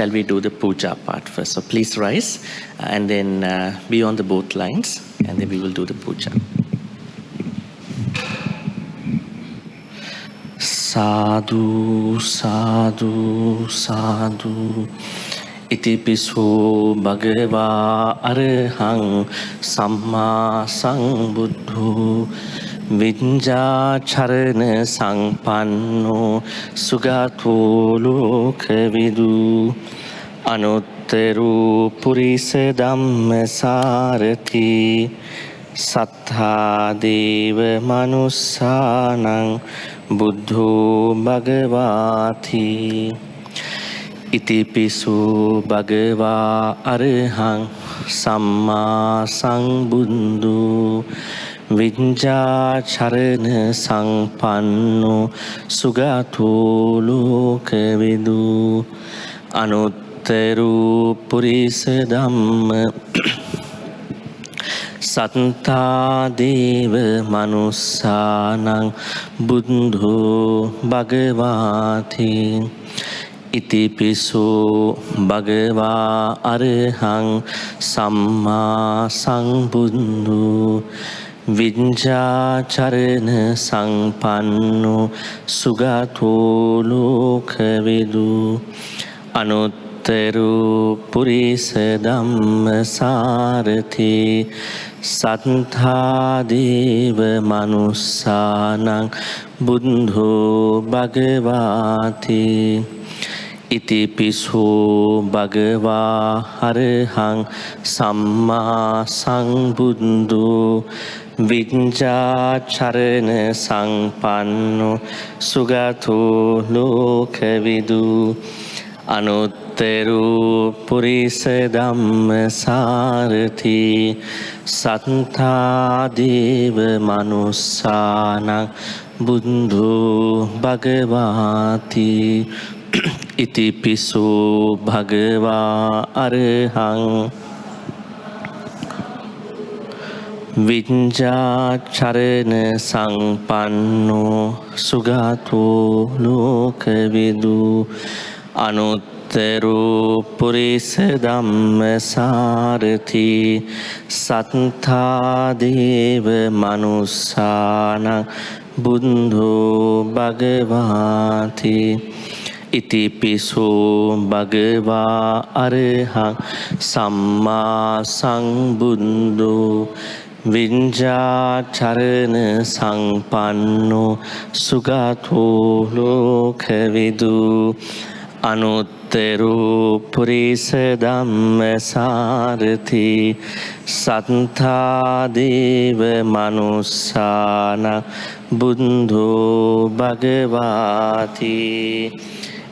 shall we do the puja part first? So please rise and then be on the both lines, and then we will do the puja. Sadhu, sadhu, sadhu. Itipiso bhagava arahang samma sambuddho Vinja charana sangpanno sugato lokavidu Anutteru purisa dhamma sarati Sattha deva manussanang buddho bhagavati Itipiso bhagava arahang samma sambuddho Vinja charana sangpanno sugato lokavidu Anutteru purisa dhamma Sattha deva manussanang buddho bhagavati Itipiso bhagava arahang samma sambuddho Vinja charana sangpanno sugato lokavidu Anutteru purisa dhamma sarati Sattha deva manussanang buddho bhagavati Itipiso bhagava arahang samma sambuddho Vinja charana sangpanno sugato lokavidu Anutteru purisa dhamma sarati Sattha deva manussanang buddho bhagavati Itipiso bhagava arahang Vinja charana sangpanno sugato lokavidu Anutteru purisa dhamma sarati Sattha deva manussanang buddho bhagavati Itipiso bhagava arahang samma sambuddho Vinja charana sangpanno sugato lokavidu Anutteru purisa dhamma sarati Sattha deva manussanang buddho bhagavati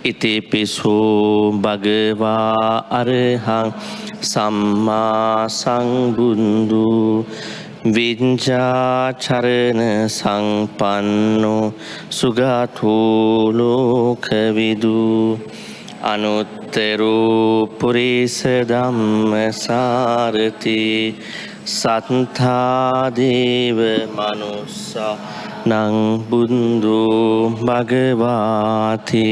Itipiso bhagava arahang samma sambuddho Vinja charana sangpanno sugato lokavidu Anutteru purisa dhamma sarati Sattha deva manussanang buddho bhagavati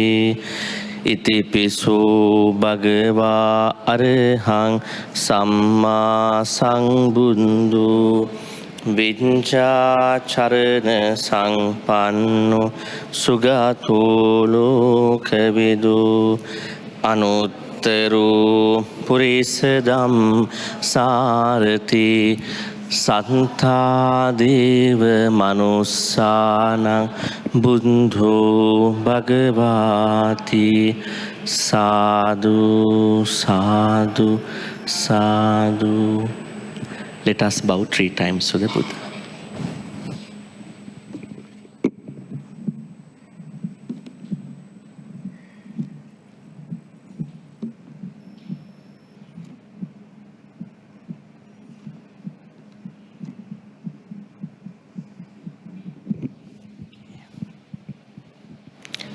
Itipiso bhagava arahang samma sambuddho Vinja charana sangpanno sugato lokavidu Anutteru purisa dhamma sarati Sattha deva manussanang buddho bhagavati Sadhu, sadhu, sadhu. Let us bow 3 times to the Buddha.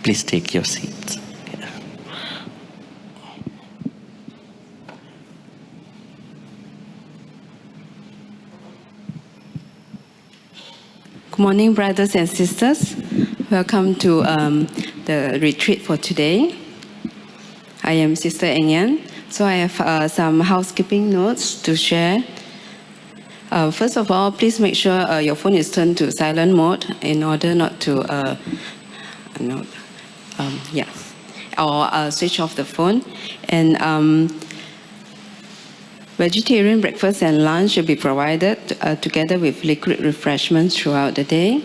Please take your seats. Good morning, brothers and sisters. Welcome to the retreat for today. I am Sister Engyan. So I have some housekeeping notes to share. First of all, please make sure your phone is turned to silent mode in order not to, or switch off the phone. And vegetarian breakfast and lunch will be provided together with liquid refreshments throughout the day.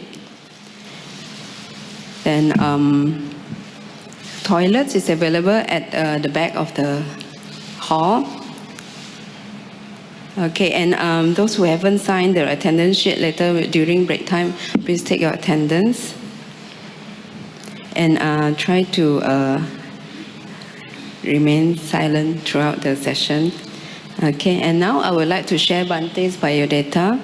Then toilets is available at the back of the hall. Okay, and those who haven't signed their attendance sheet later during break time, please take your attendance. And try to remain silent throughout the session. Okay, and now I would like to share Bhante's biodata.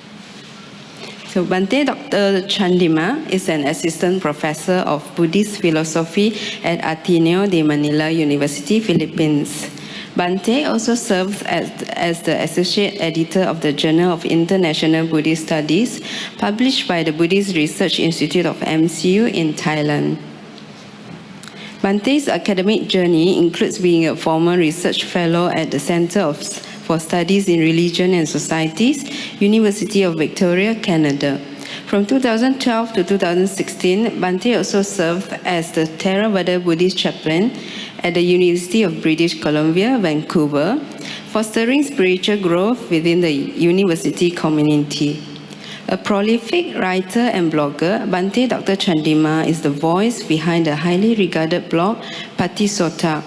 So Bhante Dr. Chandima is an assistant professor of Buddhist philosophy at Ateneo de Manila University, Philippines. Bhante also serves as the associate editor of the Journal of International Buddhist Studies, published by the Buddhist Research Institute of MCU in Thailand. Bhante's academic journey includes being a former research fellow at the Center for Studies in Religion and Societies, University of Victoria, Canada. From 2012 to 2016, Bhante also served as the Theravada Buddhist chaplain at the University of British Columbia, Vancouver, fostering spiritual growth within the university community. A prolific writer and blogger, Bhante Dr. Chandima is the voice behind the highly regarded blog Patisota.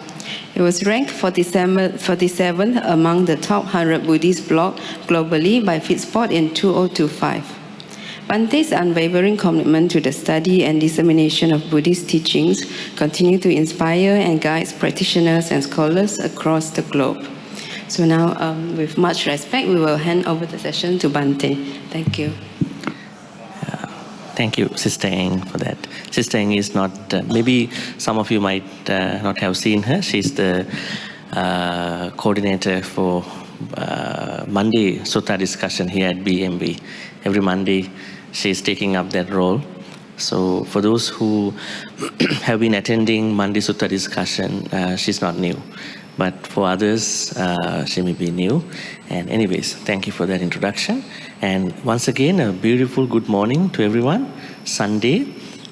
It was ranked 47th among the top 100 Buddhist blogs globally by Feedspot in 2025. Bhante's unwavering commitment to the study and dissemination of Buddhist teachings continue to inspire and guide practitioners and scholars across the globe. So now, with much respect, we will hand over the session to Bhante. Thank you. Thank you, Sister Eng, for that. Sister Eng is not, maybe some of you might not have seen her. She's the coordinator for Monday Sutta discussion here at BMB. Every Monday, she's taking up that role. So for those who have been attending Monday Sutta discussion, she's not new. But for others, she may be new. And anyways, thank you for that introduction. And once again, a beautiful good morning to everyone. Sunday.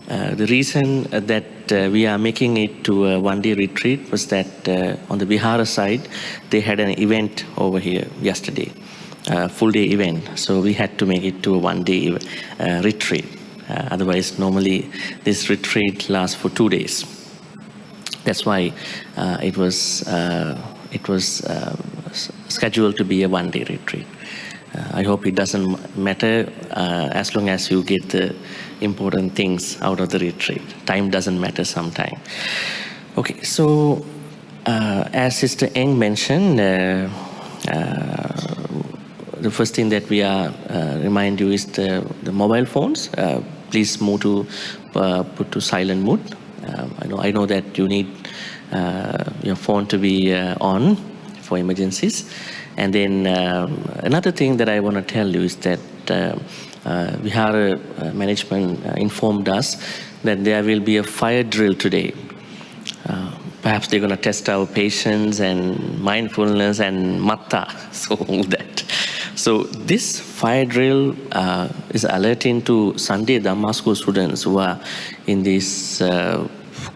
The reason that we are making it to a one-day retreat was that on the Vihara side, they had an event over here yesterday, a full-day event. So we had to make it to a one-day retreat. Otherwise, normally this retreat lasts for 2 days. That's why it was scheduled to be a one-day retreat. I hope it doesn't matter as long as you get the important things out of the retreat. Time doesn't matter sometimes. Okay, so as Sister Eng mentioned, the first thing that we are remind you is the mobile phones. Please move to put to silent mode. I know that you need your phone to be on for emergencies. And then another thing that I want to tell you is that Vihara management informed us that there will be a fire drill today. Perhaps they're going to test our patience and mindfulness and Matta, so that. So this fire drill is alerting to Sunday Dhamma school students who are in this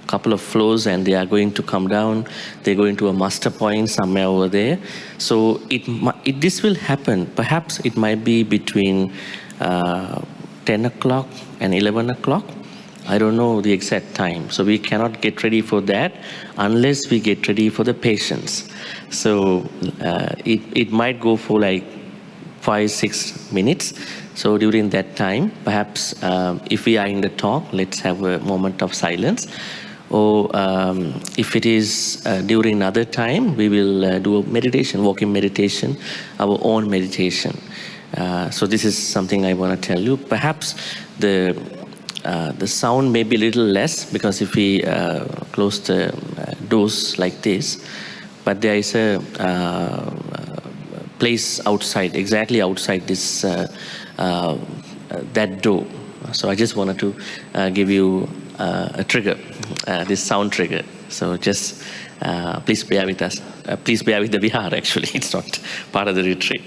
couple of floors, and they are going to come down. They're going to a master point somewhere over there. So this will happen. Perhaps it might be between 10 o'clock and 11 o'clock. I don't know the exact time. So we cannot get ready for that unless we get ready for the patients. So it might go for like 5-6 minutes. So during that time, perhaps if we are in the talk, let's have a moment of silence. Or if it is during another time, we will do a meditation, walking meditation, our own meditation. So this is something I want to tell you. Perhaps the sound may be a little less because if we close the doors like this, but there is a place outside, exactly outside this that door. So I just wanted to give you a trigger, this sound trigger. So just please bear with us. Please bear with the Vihara, actually. It's not part of the retreat.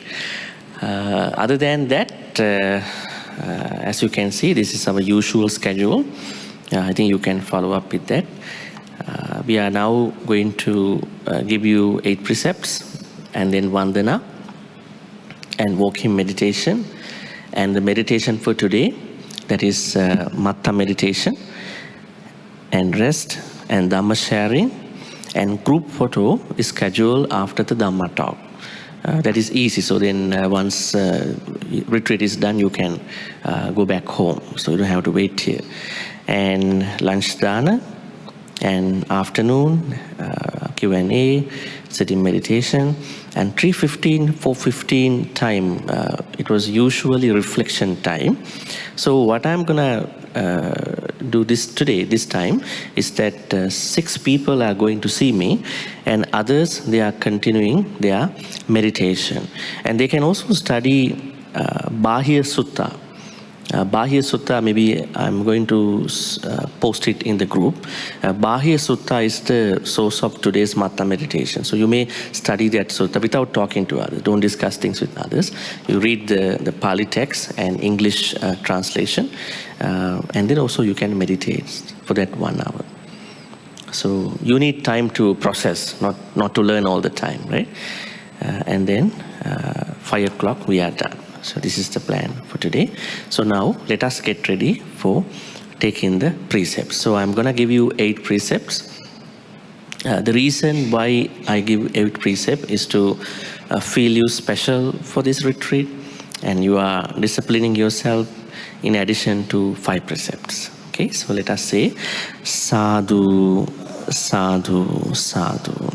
Other than that, as you can see, this is our usual schedule. I think you can follow up with that. We are now going to give you 8 precepts, and then Vandana, and walking meditation. And the meditation for today, that is Matta Meditation, and rest, and Dhamma sharing, and group photo is scheduled after the Dhamma talk. That is easy, so then once retreat is done, you can go back home, so you don't have to wait here. And lunch dana, and afternoon Q&A, sitting meditation, and 3:15, 4:15 time, it was usually reflection time. So what I'm gonna do this time, is that 6 people are going to see me, and others, they are continuing their meditation. And they can also study Bāhiya Sutta. Bāhiya Sutta, maybe I'm going to post it in the group. Bāhiya Sutta is the source of today's Matta meditation. So you may study that sutta without talking to others. Don't discuss things with others. You read the Pali text and English translation, and then also you can meditate for that 1 hour. So you need time to process, not to learn all the time, right? And then 5 o'clock we are done. So this is the plan for today. So now let us get ready for taking the precepts. So I'm going to give you 8 precepts. The reason why I give 8 precepts is to feel you special for this retreat, and you are disciplining yourself in addition to 5 precepts. Okay, so let us say sadhu, sadhu, sadhu.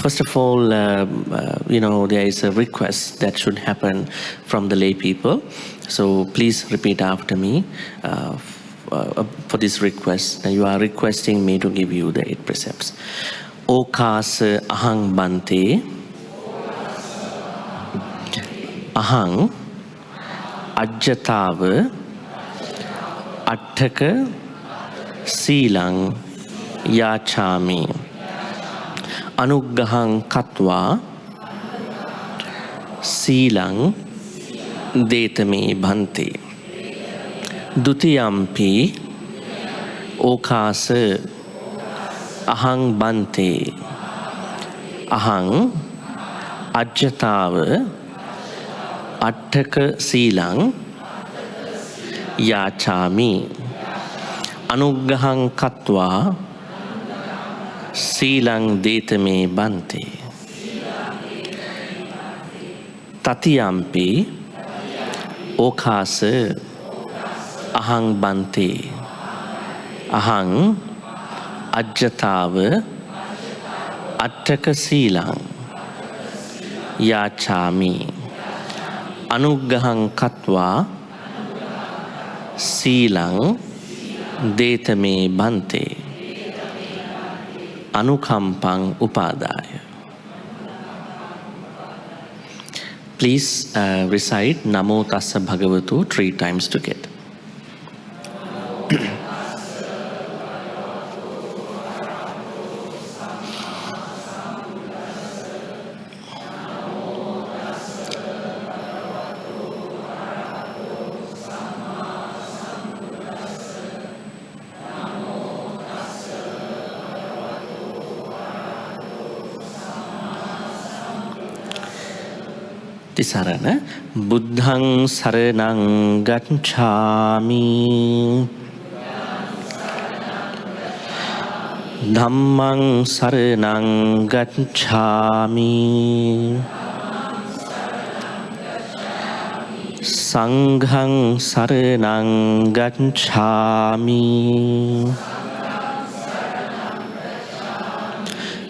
First of all, there is a request that should happen from the lay people. So please repeat after me for this request. You are requesting me to give you the 8 precepts. Okasa ahang bante, ahang ajjatava attaka silang yachami. Anuggahang katva silang detame bhante. Dutiyampi okasa ahang bhante. Ahang ajjatava attaka silang yachami. Anuggahang katva silang detame bhante. Tatiyampi okasa ahang bhante. Ahang ajjatava attaka silang yachami. Anuggahang katva silang detame bhante. Anukampang upadaya. Please recite Namo Tassa Bhagavatu 3 times together. Tisarana, Buddhang saranang gacchami, Dhammang saranang gacchami, Sanghang saranang gacchami.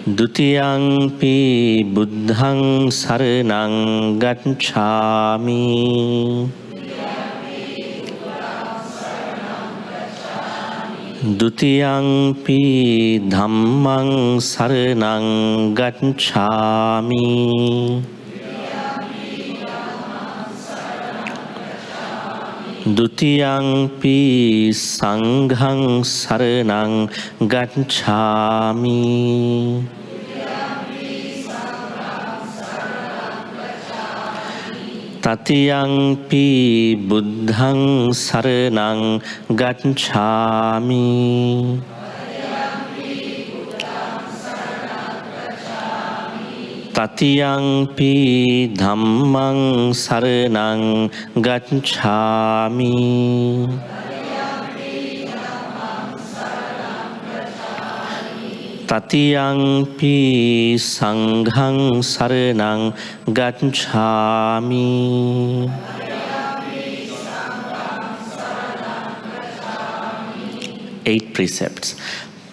Dutiyampi buddhang saranang gacchami. Dutiyampi dhammang saranang gacchami. Dutiyampi sanghang saranang gacchami. Tatiyampi buddhang saranang gacchami. Tatiyampi dhammang saranang gacchami. Tatiyampi sanghang saranang gacchami. 8 precepts.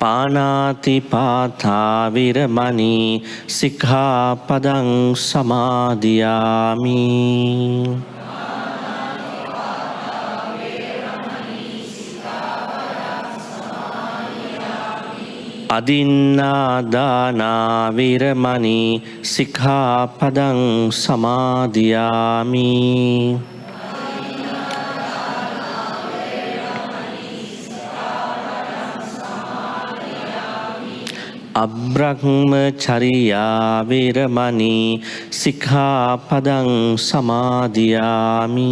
Panati pātha viramani sikkhapadang samadhiyami. Adinādāna viramani sikkhapadang samadhiyami. Abrahmacharya viramani sikkhapadang samadhiyami.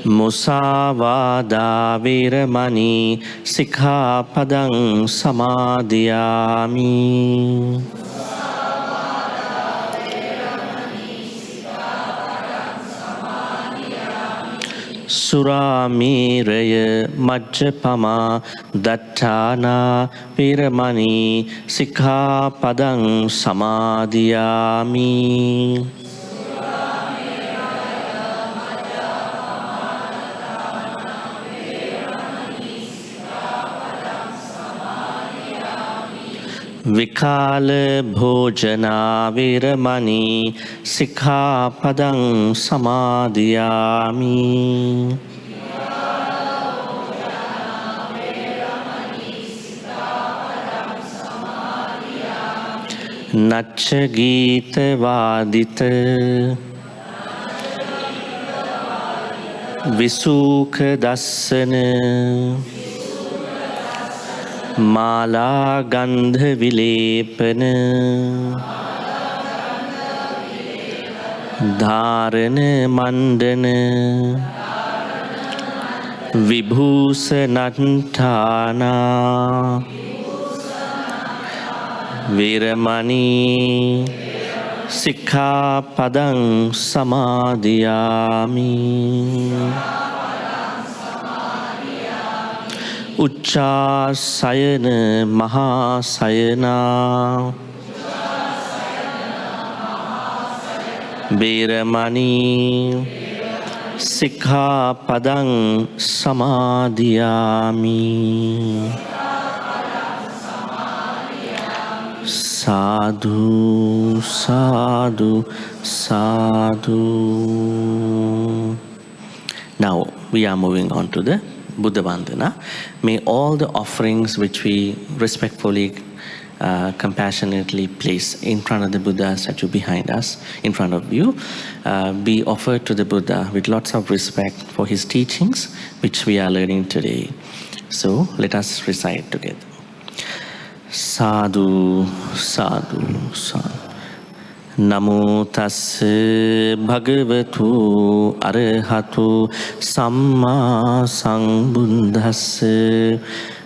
Musāvādā viramani sikkhapadang samadhiyami. Suramiraya majjapama dattana viramani sikkhapadang samadhiyami. Vikāla bhojana viramani sikkhapadang samadhiyami. Nacha gīta vādita visukha dassana mālā gandha vilepana dhārana mandana vibhūsanatthāna viramani sikkhapadang samadhiyami. Uccāsayana mahāsayana viramani sikkhapadang samadhiyami. Sadhu, sadhu, sadhu. Now we are moving on to the Buddha Vandana. May all the offerings which we respectfully, compassionately place in front of the Buddha statue behind us, in front of you, be offered to the Buddha with lots of respect for his teachings, which we are learning today. So let us recite together. Sadhu, sadhu, sadhu. Namo tassa bhagavatu arahatu samma sambuddhassa.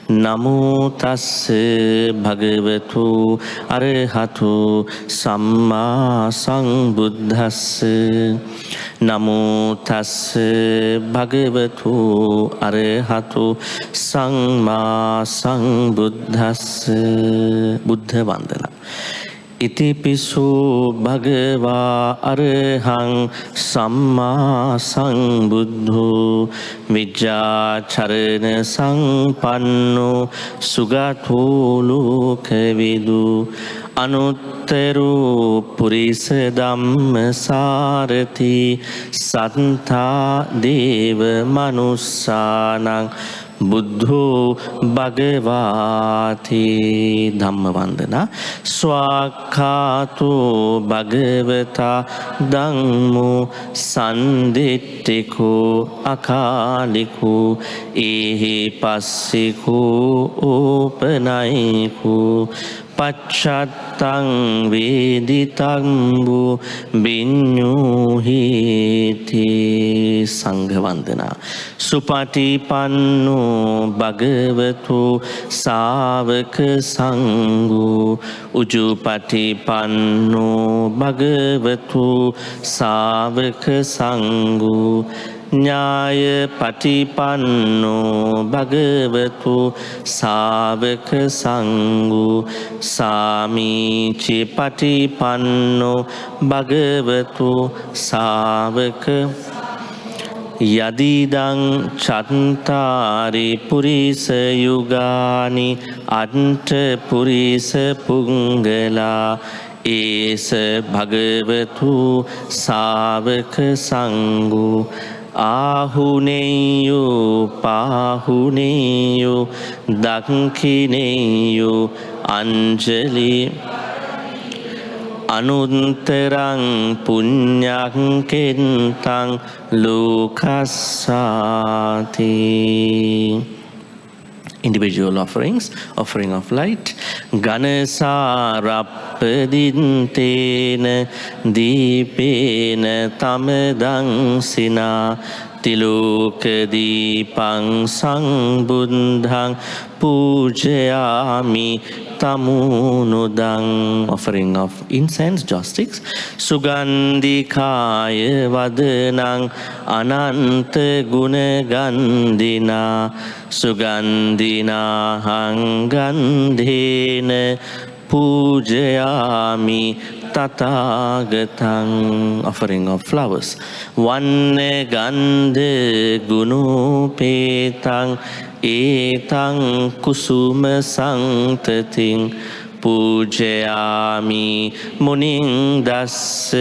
Namo tassa bhagavatu arahatu samma sambuddhassa. Namo tassa bhagavatu arahatu samma sambuddhassa. Buddha Vandana. Iti pisu bhagavā arahang samma sambuddho vijjācharana sampanno sugato lokavidu anuttaro purisa dhamma sārati sattā deva manussānaṁ Buddho Bhagavati Dhammavandana Swakhato Bhagavata Dhammo Sandittiko Akaliko Ehi Passiko Upanayiko Pacchatang Veditambu Binyuhiti Sanghavandana Supatipanno Bhagavato Savaka Sanghu Ujupatipanno Bhagavato Savaka Sanghu Nyaya Patipanno Bhagavato Savaka Sanghu Samici Patipanno Bhagavato Savaka Yadidang Chantari Purisa Yugani Anta Purisa Pungala Esa Bhagavato Savaka Sanghu Ahuneyo Pahuneyo Dakhineyo Anjali Anuntarang Punyang Kentang Lokasati. Individual offerings, offering of light. Ganasa Rappadintena Deepena Tamadang Sina Tiloka Deepang Sang Buddhang Pujayami Tamunudang. Offering of incense, joss sticks. Sugandhikaya Vadanang Ananta Gunagandhina Sugandhina Hangandhena Pujayami Tathagatang. Offering of flowers. Vanne Gandhe Gunupetang Etang Kusuma Sanktating Pujayami Muning Das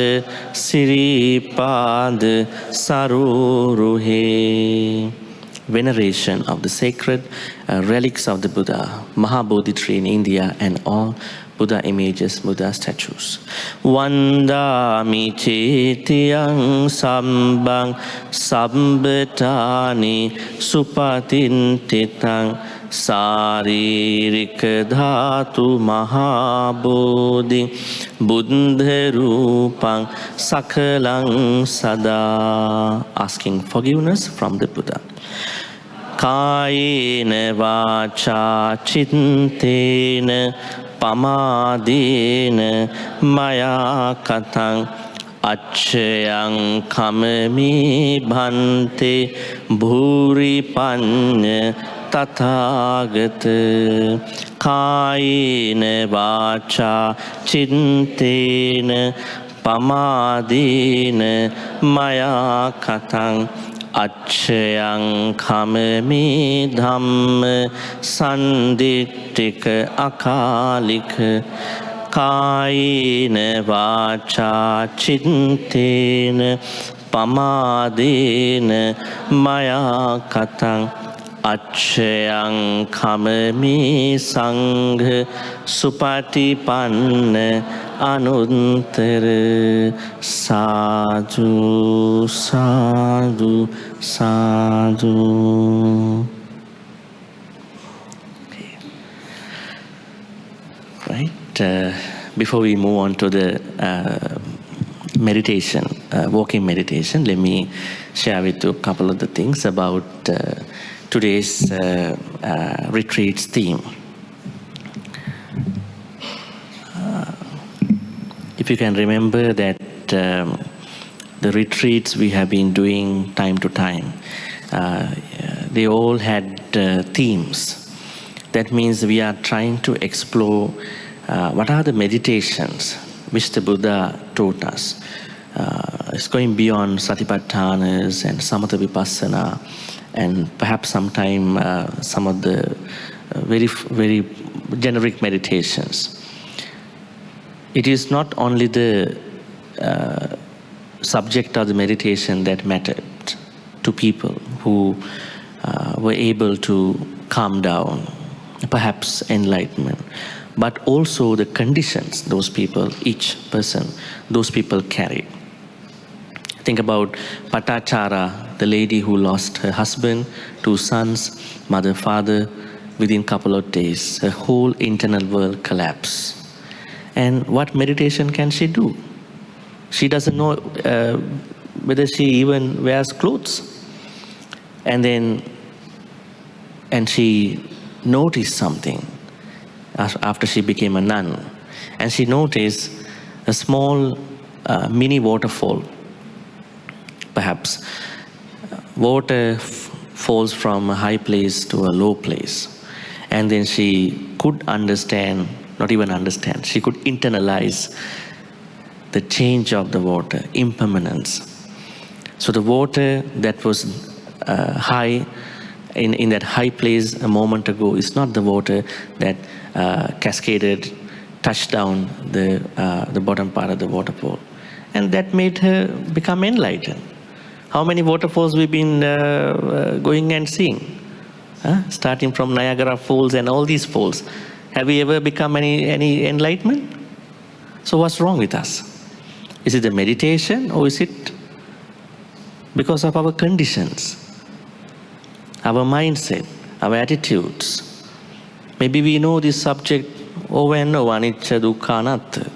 Siripad Saruruhe. Veneration of the sacred relics of the Buddha, Maha Bodhi tree in India, and all Buddha images, Buddha statues. Vandami Chetiyang Sambang Sambetani Supatintitang Saririka Dhatu Mahabodhi Buddha Rupang Sakalang Sada. Asking forgiveness from the Buddha. Kayena Vacha Chintena Pamadena Maya Katang Achayang Kamami Bhante Bhuri Panya Tathagata. Kayena Vacha Chintena Pamadena Maya Katang Achayang Kamami Dhamma Sandittika Akalika. Kayena Vacha Chintena Pamadena Maya Katang Achayang Kamami Sangha Supatipanna Anuntara. Sadhu, sadhu, sadhu. Okay. Right. Before we move on to the meditation, walking meditation, let me share with you a couple of the things about today's retreat's theme. If you can remember that the retreats we have been doing time to time, they all had themes. That means we are trying to explore what are the meditations which the Buddha taught us. It's going beyond Satipatthanas and Samatha Vipassana, and perhaps sometime some of the very generic meditations. It is not only the subject of the meditation that mattered to people who were able to calm down, perhaps enlightenment, but also the conditions those people, each person, those people carry. Think about Patachara, the lady who lost her husband, 2 sons, mother, father. Within a couple of days, her whole internal world collapsed. And what meditation can she do? She doesn't know whether she even wears clothes. And she noticed something after she became a nun. And she noticed a small mini waterfall. Perhaps water falls from a high place to a low place. And then she could understand, not even understand, she could internalize the change of the water, impermanence. So the water that was high, in that high place a moment ago, is not the water that cascaded, touched down the bottom part of the waterfall. And that made her become enlightened. How many waterfalls we've been going and seeing? Starting from Niagara Falls and all these falls. Have we ever become any enlightenment? So what's wrong with us? Is it the meditation, or is it because of our conditions, our mindset, our attitudes? Maybe we know this subject over and over, anicca, dukkha, anatta,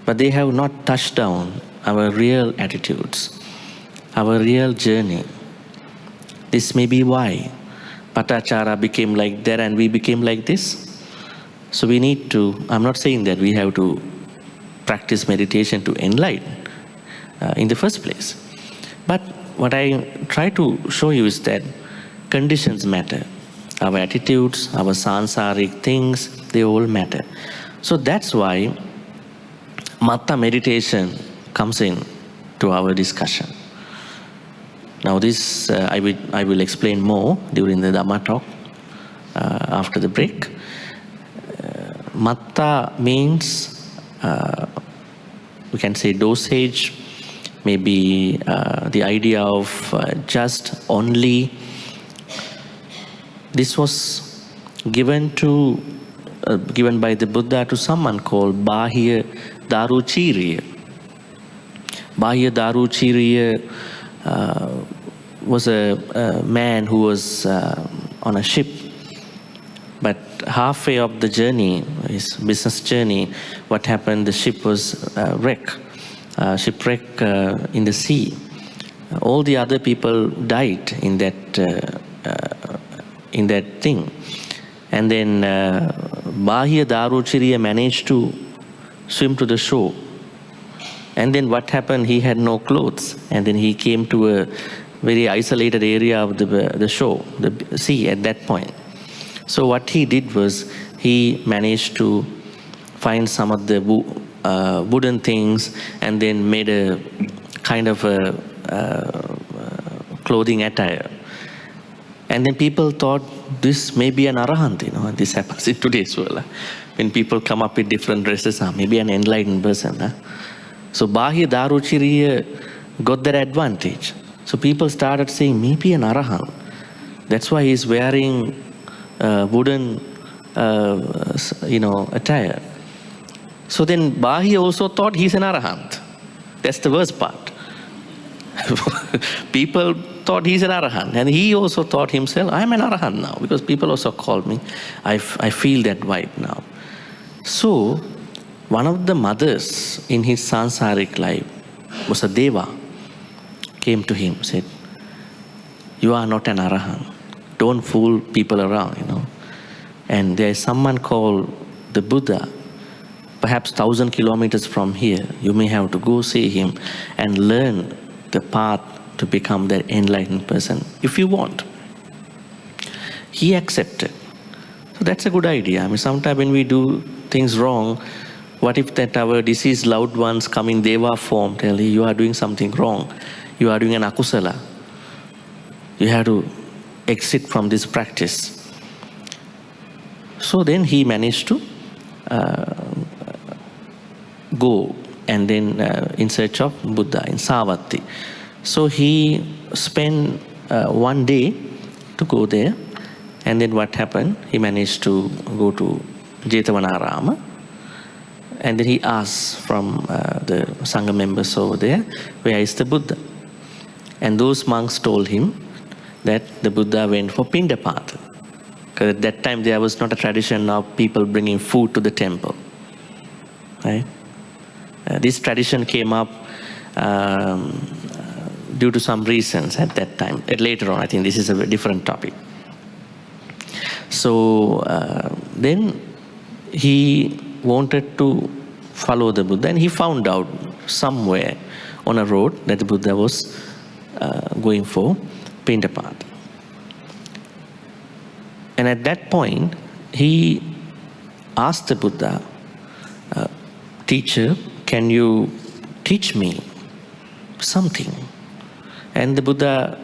but they have not touched down our real attitudes, our real journey. This may be why Patachara became like that and we became like this. So we need to, I'm not saying that we have to practice meditation to enlighten in the first place. But what I try to show you is that conditions matter. Our attitudes, our sansaric things, they all matter. So that's why Matta Meditation comes in to our discussion. Now this I will explain more during the Dhamma talk after the break. Matta means, we can say dosage, maybe the idea of just only. This was given by the Buddha to someone called Bāhiya Daruchiriya. Bāhiya Daruchiriya was a man who was on a ship, but halfway of the journey, his business journey, what happened? The ship was shipwreck in the sea. All the other people died in that thing, and then Bāhiya Daruchiriya managed to swim to the shore. And then what happened? He had no clothes, and then he came to a very isolated area of the shore, the sea at that point. So what he did was he managed to find some of the wooden things and then made a kind of a clothing attire. And then people thought this may be an arahant, and this happens in today's world. When people come up with different dresses, maybe an enlightened person. So Bāhiya Daruchiriya got that advantage. So people started saying, maybe an arahant. That's why he's wearing wooden, attire. So then Bāhiya also thought he's an arahant. That's the worst part. People thought he's an arahant, and he also thought himself, I'm an arahant now, because people also call me. I feel that vibe now. So one of the mothers in his sansaric life was a deva, came to him, said, you are not an arahant. Don't fool people around, And there is someone called the Buddha, perhaps 1,000 kilometers from here. You may have to go see him and learn the path to become that enlightened person, if you want. He accepted. So that's a good idea. Sometimes when we do things wrong, what if that our deceased loved ones come in deva form, tell you are doing something wrong, you are doing an akusala. You have to exit from this practice. So then he managed to go and then in search of Buddha in Savatthi. So he spent one day to go there. And then what happened? He managed to go to Jetavanarama. And then he asked from the Sangha members over there, where is the Buddha? And those monks told him that the Buddha went for Pindapata. Because at that time there was not a tradition of people bringing food to the temple. Right? This tradition came up due to some reasons at that time. Later on, I think this is a different topic. So then he wanted to follow the Buddha, and he found out somewhere on a road that the Buddha was going for Pindapata. And at that point, he asked the Buddha, teacher, can you teach me something? And the Buddha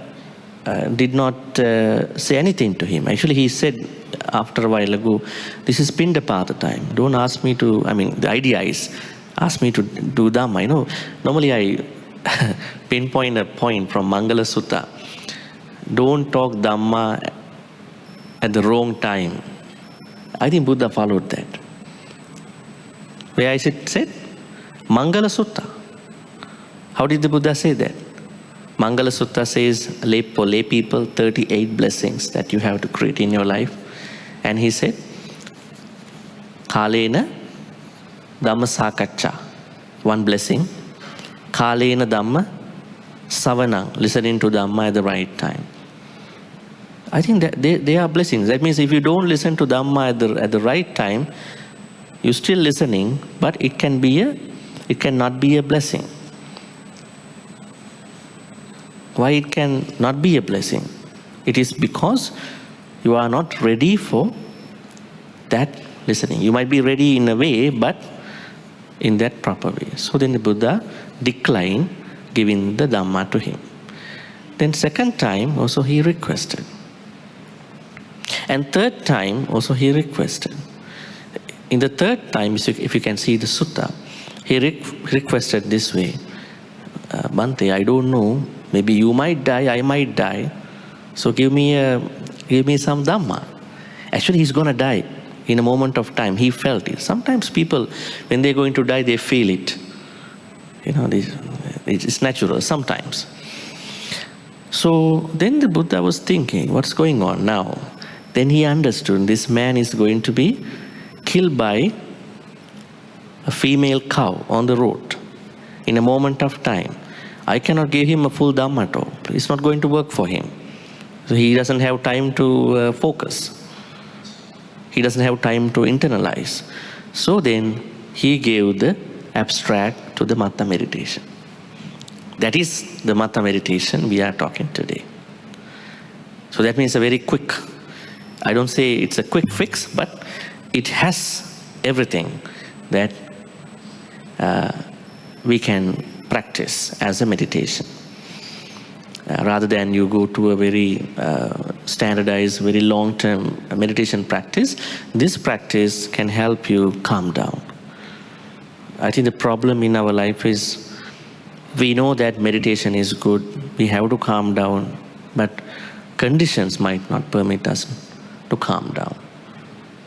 did not say anything to him. Actually, he said after a while ago, this is Pindapata time. Don't ask me to, the idea is, ask me to do Dhamma. Normally I pinpoint a point from Mangala Sutta. Don't talk Dhamma at the wrong time. I think Buddha followed that. Where is it said? Mangala Sutta. How did the Buddha say that? Mangala Sutta says, for lay people, 38 blessings that you have to create in your life. And he said, Kalena Dhamma Sakaccha, one blessing. Kalena Dhamma Savanang, listening to Dhamma at the right time. I think that they are blessings. That means if you don't listen to Dhamma at the right time, you're still listening, but it cannot be a blessing. Why it can not be a blessing? It is because you are not ready for that listening. You might be ready in a way, but in that proper way. So then the Buddha declined giving the Dhamma to him. Then second time also he requested. And third time also he requested. In the third time, if you can see the sutta, he requested this way, Bhante, I don't know, maybe you might die, I might die, so give me some Dhamma. Actually, he's going to die in a moment of time. He felt it. Sometimes people, when they're going to die, they feel it. It's natural sometimes. So then the Buddha was thinking, what's going on now? Then he understood this man is going to be killed by a female cow on the road in a moment of time. I cannot give him a full Dhamma talk. It's not going to work for him. So he doesn't have time to focus. He doesn't have time to internalize. So then he gave the abstract to the Matta Meditation. That is the Matta Meditation we are talking today. So that means a very quick, I don't say it's a quick fix, but it has everything that we can practice as a meditation. Rather than you go to a very standardized, very long-term meditation practice, this practice can help you calm down. I think the problem in our life is we know that meditation is good, we have to calm down, but conditions might not permit us to calm down.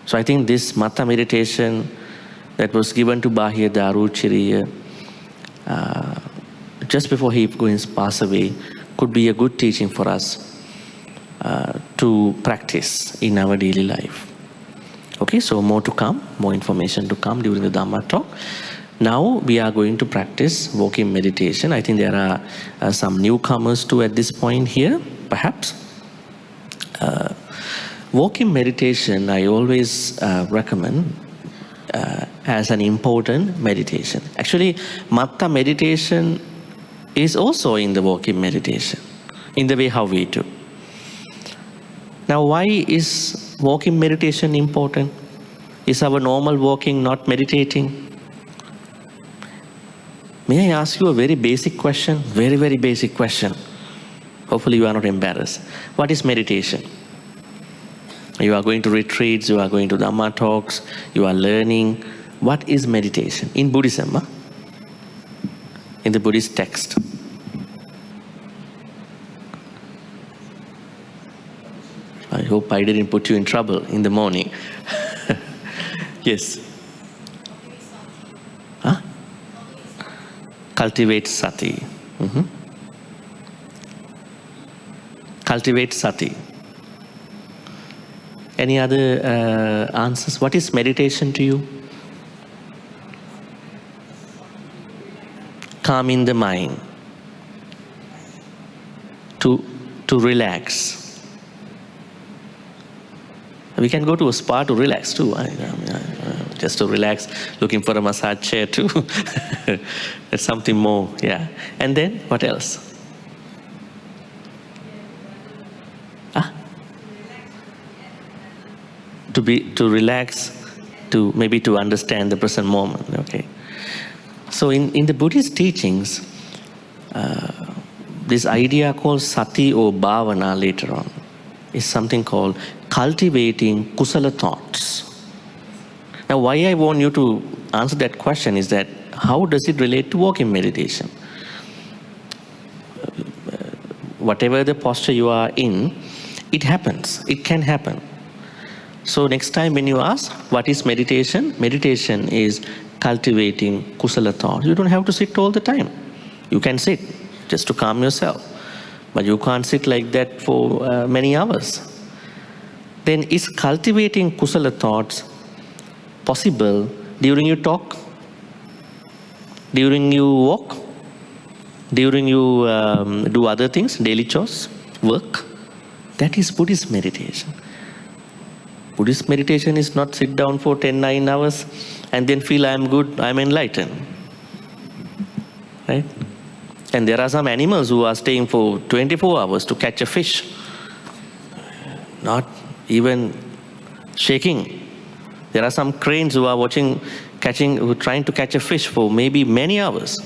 So I think this Matta meditation that was given to Bāhiya Daruchiriya just before he going to pass away could be a good teaching for us to practice in our daily life. Okay, so more to come, more information to come during the Dhamma talk. Now we are going to practice walking meditation. I think there are some newcomers too at this point here, perhaps. Walking meditation, I always recommend as an important meditation. Actually, Matta meditation is also in the walking meditation, in the way how we do. Now, why is walking meditation important? Is our normal walking not meditating? May I ask you a very basic question? Very, very basic question. Hopefully you are not embarrassed. What is meditation? You are going to retreats, you are going to Dhamma talks, you are learning. What is meditation? In Buddhism, in the Buddhist text. hope I didn't put you in trouble in the morning. Yes. Huh? Cultivate sati. Cultivate sati. Any other answers? What is meditation to you? Calming the mind. To relax. We can go to a spa to relax too. Just to relax, looking for a massage chair too. That's something more, yeah. And then, what else? To relax, maybe to understand the present moment, okay. So in the Buddhist teachings, this idea called sati or bhavana later on is something called cultivating kusala thoughts. Now, why I want you to answer that question is that how does it relate to walking meditation? Whatever the posture you are in, it happens. It can happen. So next time when you ask, what is meditation? Meditation is cultivating kusala thoughts. You don't have to sit all the time. You can sit just to calm yourself. But you can't sit like that for many hours. Then is cultivating kusala thoughts possible during you talk? During you walk? During you do other things, daily chores, work? That is Buddhist meditation. Buddhist meditation is not sit down for 9 hours and then feel I am good, I am enlightened. Right? And there are some animals who are staying for 24 hours to catch a fish. Not even shaking. There are some cranes who are trying to catch a fish for maybe many hours.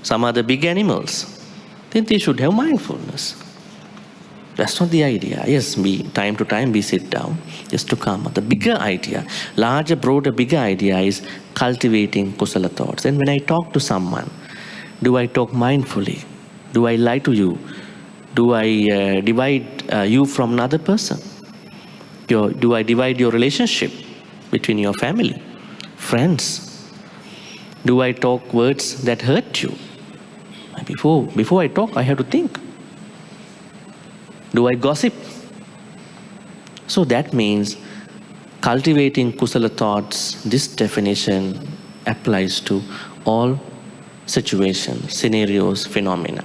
Some are the big animals. Then they should have mindfulness. That's not the idea. Yes, time to time we sit down just to calm. The bigger idea, larger, broader, bigger idea is cultivating kusala thoughts. And when I talk to someone, do I talk mindfully? Do I lie to you? Do I divide you from another person? Do I divide your relationship between your family, friends? Do I talk words that hurt you? Before I talk, I have to think. Do I gossip? So that means cultivating kusala thoughts, this definition applies to all situations, scenarios, phenomena.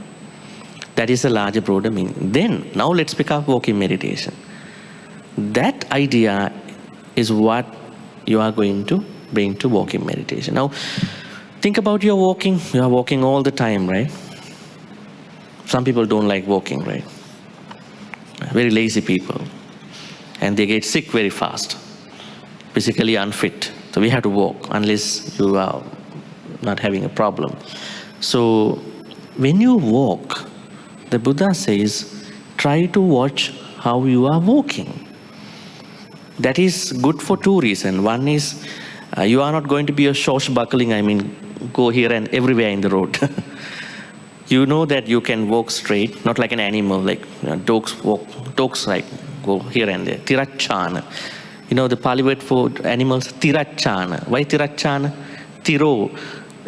That is a larger, broader meaning. Then, now let's pick up walking meditation. That idea is what you are going to bring to walking meditation. Now, think about your walking. You are walking all the time, right? Some people don't like walking, right? Very lazy people. And they get sick very fast. Physically unfit. So we have to walk unless you are not having a problem. So when you walk, the Buddha says, try to watch how you are walking. That is good for two reasons. One is, you are not going to be a swashbuckling, go here and everywhere in the road. You know that you can walk straight, not like an animal, like dogs like go here and there. Tirachana. You know the Pali word for animals, tirachana. Why tirachana? Tiro.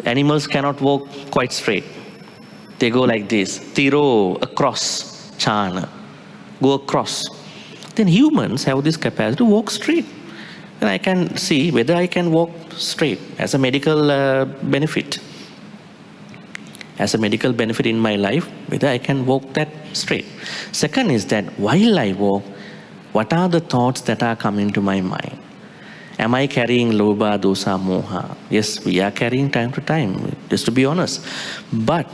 Animals cannot walk quite straight. They go like this. Tiro, across. Chana. Go across. Then humans have this capacity to walk straight. And I can see whether I can walk straight as a medical benefit. As a medical benefit in my life, whether I can walk that straight. Second is that while I walk, what are the thoughts that are coming to my mind? Am I carrying lobha, dosa, moha? Yes, we are carrying time to time, just to be honest. But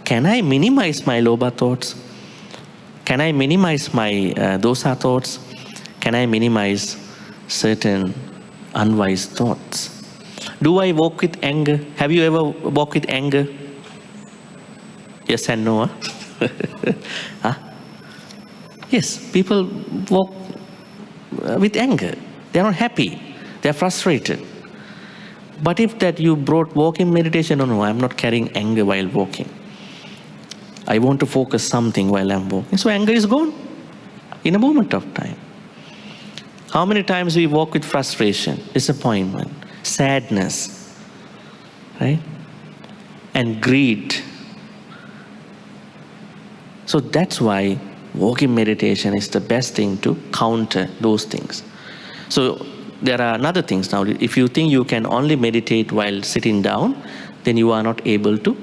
can I minimize my lobha thoughts? Can I minimize my dosa thoughts? Can I minimize certain unwise thoughts? Do I walk with anger? Have you ever walked with anger? Yes and no, huh? Huh? Yes, people walk with anger. They are not happy. They are frustrated. But if that you brought walking meditation, no, I am not carrying anger while walking. I want to focus something while I am walking. So anger is gone in a moment of time. How many times we walk with frustration, disappointment, sadness, right? And greed. So that's why walking meditation is the best thing to counter those things. So there are another things now. If you think you can only meditate while sitting down, then you are not able to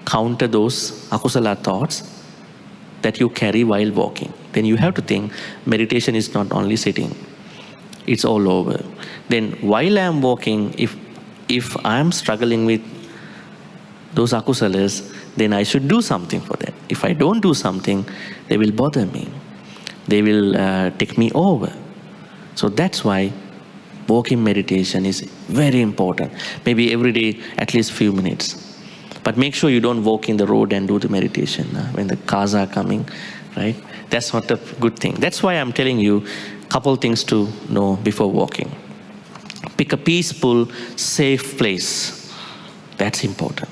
counter those akusala thoughts that you carry while walking. Then you have to think meditation is not only sitting, it's all over. Then while I am walking, if I am struggling with those akusalas, then I should do something for that. If I don't do something, they will bother me. They will take me over. So that's why walking meditation is very important. Maybe every day, at least few minutes. But make sure you don't walk in the road and do the meditation when the cars are coming, right? That's not a good thing. That's why I'm telling you a couple things to know before walking. Pick a peaceful, safe place. That's important.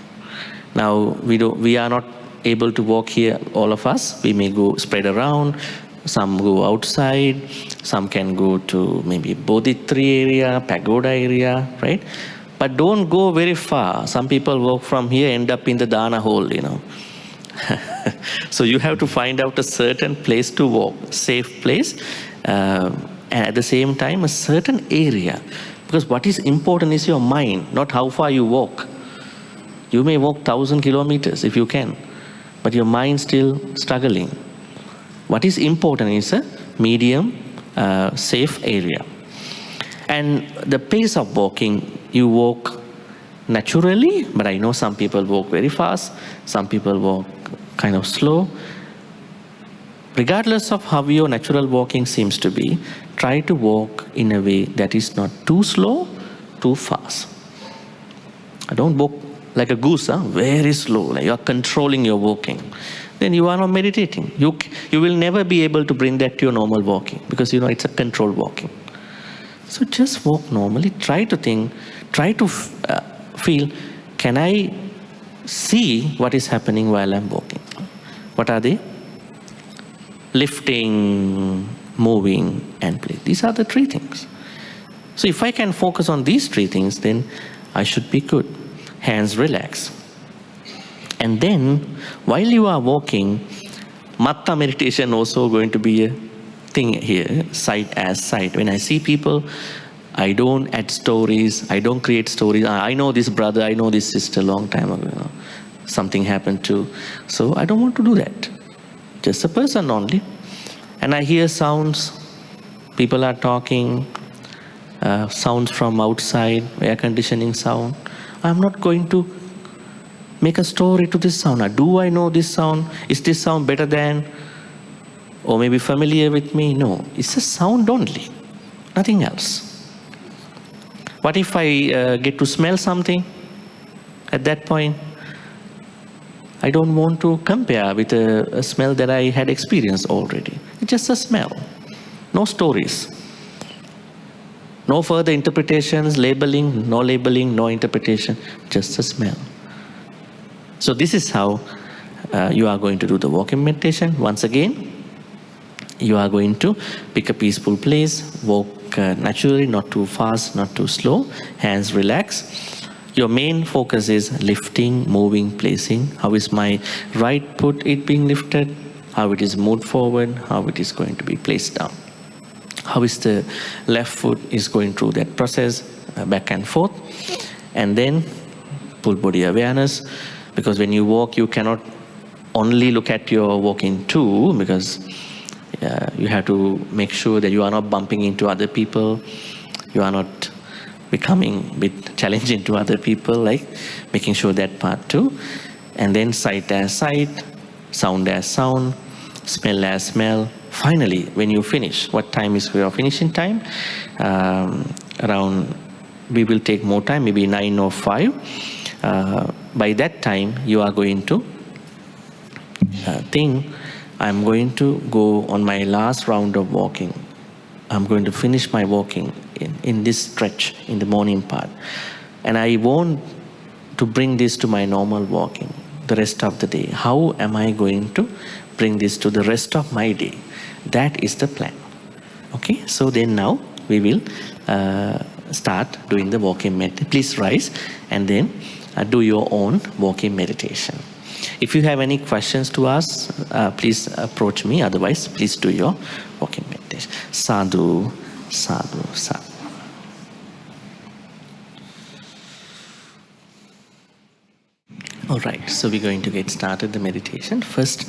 Now, we are not able to walk here, all of us. We may go spread around. Some go outside. Some can go to maybe Bodhitri area, Pagoda area, right? But don't go very far. Some people walk from here, end up in the Dana hole, So you have to find out a certain place to walk, safe place, and at the same time a certain area. Because what is important is your mind, not how far you walk. You may walk 1,000 kilometers if you can, but your mind still struggling. What is important is a medium, safe area. And the pace of walking, you walk naturally, but I know some people walk very fast, some people walk kind of slow. Regardless of how your natural walking seems to be, try to walk in a way that is not too slow, too fast. Don't walk like a goose, very slow, like you are controlling your walking. Then you are not meditating. You will never be able to bring that to your normal walking because it's a controlled walking. So just walk normally. Try to think, try to feel, can I see what is happening while I'm walking? What are they? Lifting, moving, and play. These are the three things. So if I can focus on these three things, then I should be good. Hands relax. And then, while you are walking, Matta Meditation also going to be a thing here, sight as sight. When I see people, I don't add stories, I don't create stories. I know this brother, I know this sister long time ago. Something happened to, so I don't want to do that. Just a person only. And I hear sounds, people are talking, sounds from outside, air conditioning sound. I'm not going to make a story to this sound. Now, do I know this sound? Is this sound better than, or maybe familiar with me? No, it's a sound only, nothing else. What if I get to smell something at that point? I don't want to compare with a smell that I had experienced already. It's just a smell, no stories. No further interpretations, labeling, no interpretation, just a smell. So this is how you are going to do the walking meditation. Once again, you are going to pick a peaceful place, walk naturally, not too fast, not too slow, hands relax. Your main focus is lifting, moving, placing. How is my right foot being lifted? How it is moved forward? How it is going to be placed down? How is the left foot is going through that process, back and forth? And then full body awareness. Because when you walk, you cannot only look at your walking too, because you have to make sure that you are not bumping into other people, you are not becoming a bit challenging to other people, like making sure that part too. And then sight as sight, sound as sound, smell as smell. Finally, when you finish, what time is your finishing time? Around, we will take more time, maybe 9 or 5. By that time, you are going to think, I'm going to go on my last round of walking. I'm going to finish my walking in this stretch, in the morning part. And I want to bring this to my normal walking, the rest of the day. How am I going to bring this to the rest of my day? That is the plan. Okay, so then now we will start doing the walking meditation. Please rise and then do your own walking meditation. If you have any questions to ask, please approach me. Otherwise, please do your walking meditation. Sadhu, sadhu, sadhu. All right, so we're going to get started the meditation. First,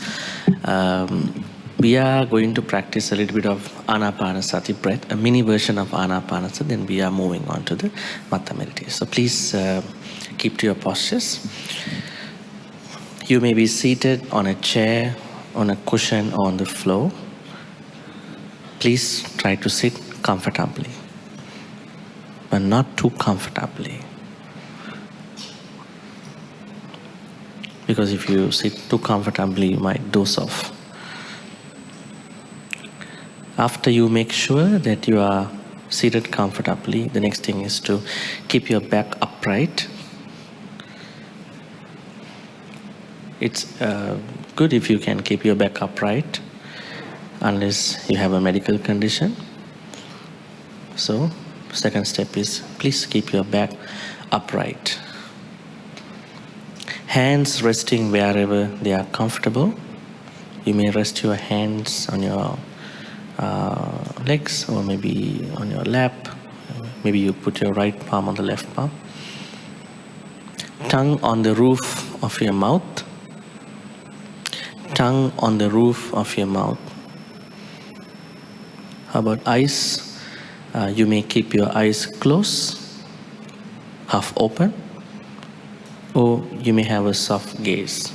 we are going to practice a little bit of Anapanasati breath, a mini version of Anapanasati, then we are moving on to the Matta Meditation. So please keep to your postures. You may be seated on a chair, on a cushion, or on the floor. Please try to sit comfortably, but not too comfortably. Because if you sit too comfortably, you might doze off. After you make sure that you are seated comfortably, the next thing is to keep your back upright. It's good if you can keep your back upright, unless you have a medical condition. So, second step is please keep your back upright. Hands resting wherever they are comfortable. You may rest your hands on your legs, or maybe on your lap. Maybe you put your right palm on the left palm. Tongue on the roof of your mouth. Tongue on the roof of your mouth. How about eyes? You may keep your eyes closed, half open, or you may have a soft gaze.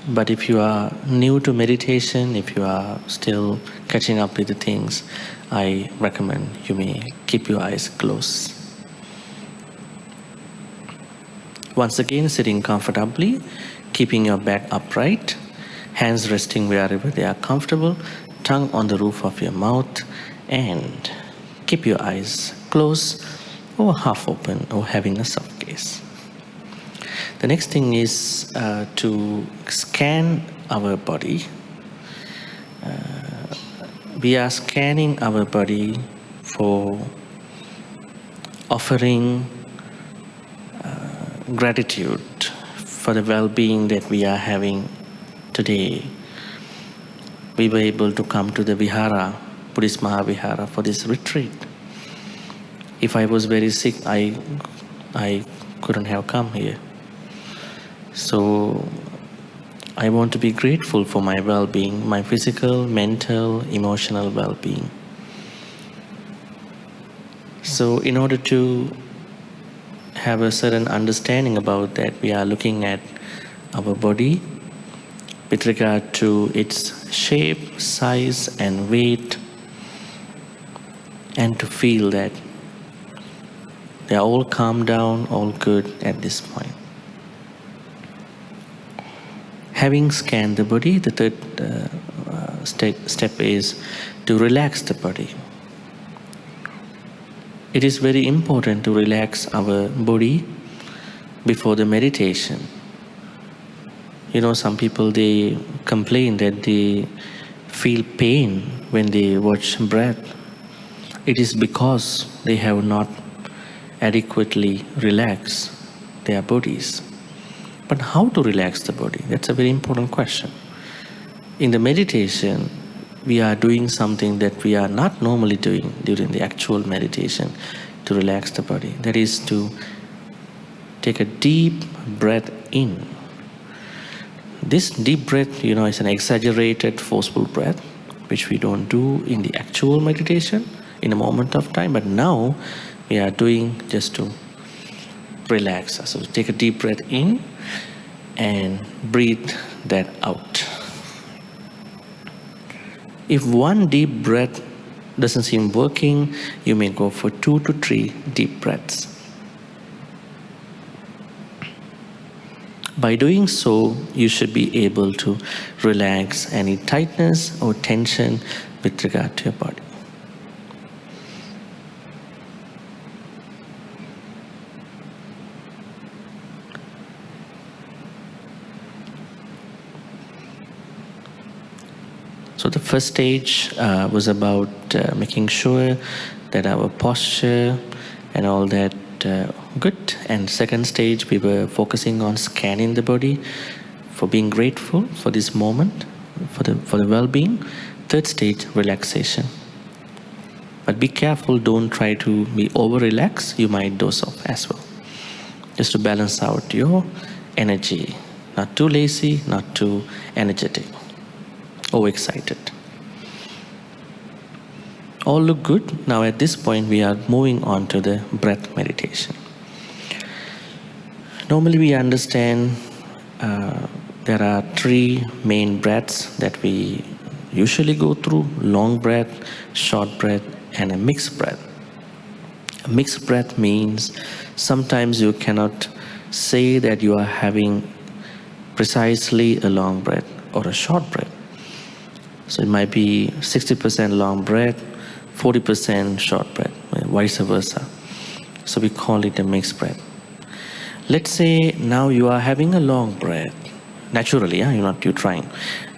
But if you are new to meditation, if you are still catching up with the things, I recommend you may keep your eyes closed. Once again, sitting comfortably, keeping your back upright, hands resting wherever they are comfortable, tongue on the roof of your mouth, and keep your eyes closed or half open or having a soft gaze. The next thing is to scan our body. We are scanning our body for offering gratitude for the well-being that we are having today. We were able to come to the Vihara, Buddhist Maha Vihara, for this retreat. If I was very sick, I couldn't have come here. So I want to be grateful for my well-being, my physical, mental, emotional well-being. So in order to have a certain understanding about that, we are looking at our body with regard to its shape, size, and weight, and to feel that they are all calmed down, all good at this point. Having scanned the body, the third step is to relax the body. It is very important to relax our body before the meditation. You know, some people, they complain that they feel pain when they watch breath. It is because they have not adequately relaxed their bodies. But how to relax the body? That's a very important question. In the meditation, we are doing something that we are not normally doing during the actual meditation to relax the body. That is to take a deep breath in. This deep breath, is an exaggerated, forceful breath, which we don't do in the actual meditation in a moment of time. But now we are doing just to relax. So take a deep breath in and breathe that out. If one deep breath doesn't seem working, you may go for 2 to 3 deep breaths. By doing so, you should be able to relax any tightness or tension with regard to your body. So So the first stage was about making sure that our posture and all that good. And second stage, we were focusing on scanning the body for being grateful for this moment, for the well-being. Third stage, relaxation. But be careful, don't try to be over-relaxed, you might doze off as well. Just to balance out your energy. Not too lazy, not too energetic, overexcited. All look good. Now at this point we are moving on to the breath meditation. Normally we understand there are three main breaths that we usually go through: long breath, short breath, and a mixed breath. A mixed breath means sometimes you cannot say that you are having precisely a long breath or a short breath. So it might be 60% long breath, 40% short breath, vice versa. So we call it a mixed breath. Let's say now you are having a long breath. Naturally, you're trying.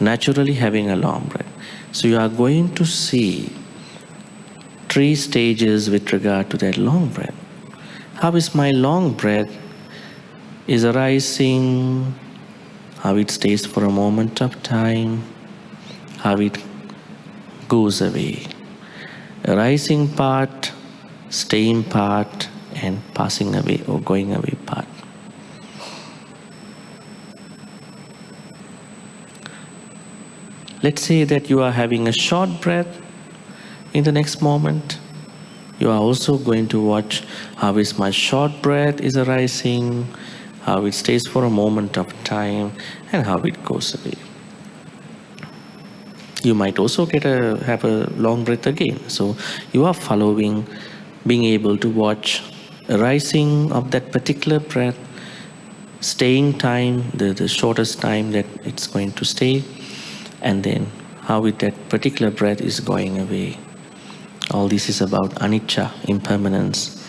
Naturally having a long breath. So you are going to see three stages with regard to that long breath. How is my long breath is arising, how it stays for a moment of time, how it goes away. Arising part, staying part, and passing away or going away part. Let's say that you are having a short breath. In the next moment, you are also going to watch how is my short breath is arising, how it stays for a moment of time, and how it goes away. You might also have a long breath again. So you are following, being able to watch arising of that particular breath, staying time, the shortest time that it's going to stay, and then how that particular breath is going away. All this is about anicca, impermanence.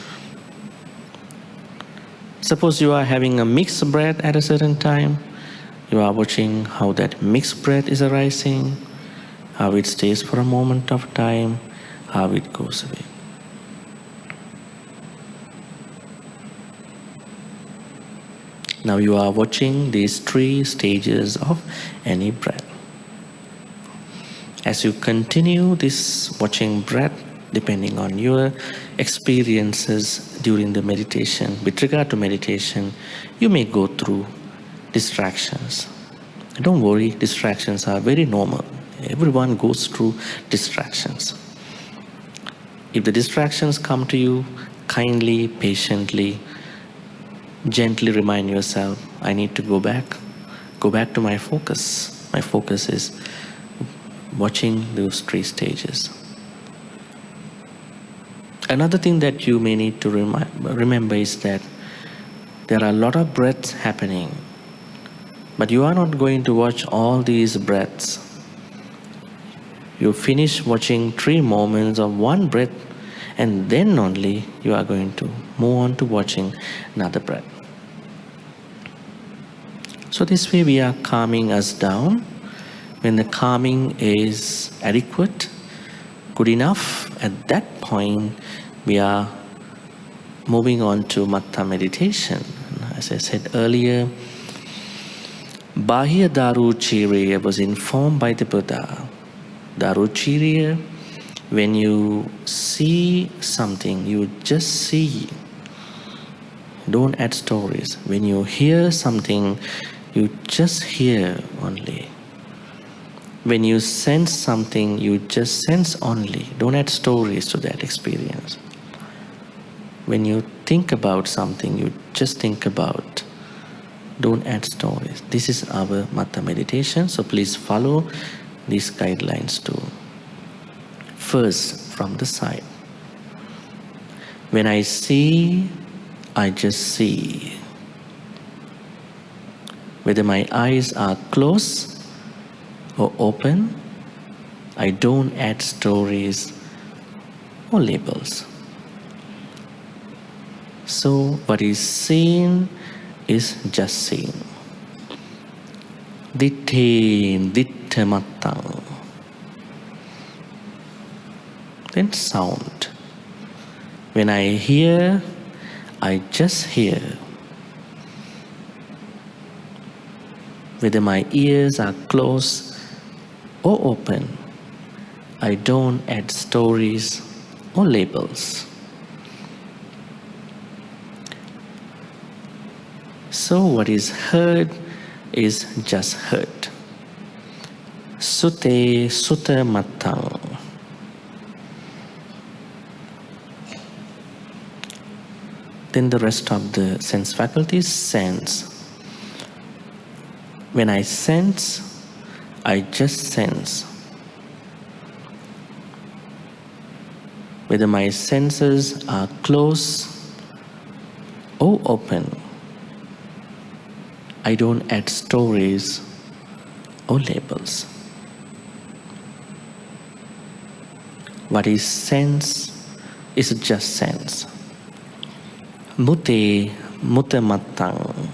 Suppose you are having a mixed breath at a certain time. You are watching how that mixed breath is arising, how it stays for a moment of time, how it goes away. Now you are watching these three stages of any breath. As you continue this watching breath, depending on your experiences during the meditation, with regard to meditation, you may go through distractions. Don't worry, distractions are very normal. Everyone goes through distractions. If the distractions come to you, kindly, patiently, gently remind yourself, I need to go back to my focus. My focus is watching those three stages. Another thing that you may need to remember is that there are a lot of breaths happening, but you are not going to watch all these breaths. You finish watching 3 moments of one breath, and then only you are going to move on to watching another breath. So this way we are calming us down. When the calming is adequate, good enough, at that point we are moving on to Matta Meditation. As I said earlier, Bāhiya Daruchirya was informed by the Buddha. Daruchirya, when you see something, you just see. Don't add stories. When you hear something, you just hear only. When you sense something, you just sense only. Don't add stories to that experience. When you think about something, you just think about. Don't add stories. This is our Matta Meditation, so please follow these guidelines too. First, from the side. When I see, I just see. Whether my eyes are closed or open, I don't add stories or labels. So what is seen is just seen. Ditte dittamattang. then sound. When I hear, I just hear. Whether my ears are closed or open, I don't add stories or labels. So what is heard is just heard. Sute sutta mattang. Then the rest of the sense faculties, sense. When I sense, I just sense. Whether my senses are closed or open, I don't add stories or labels. What is sense is just sense. Mutte mutta mattang.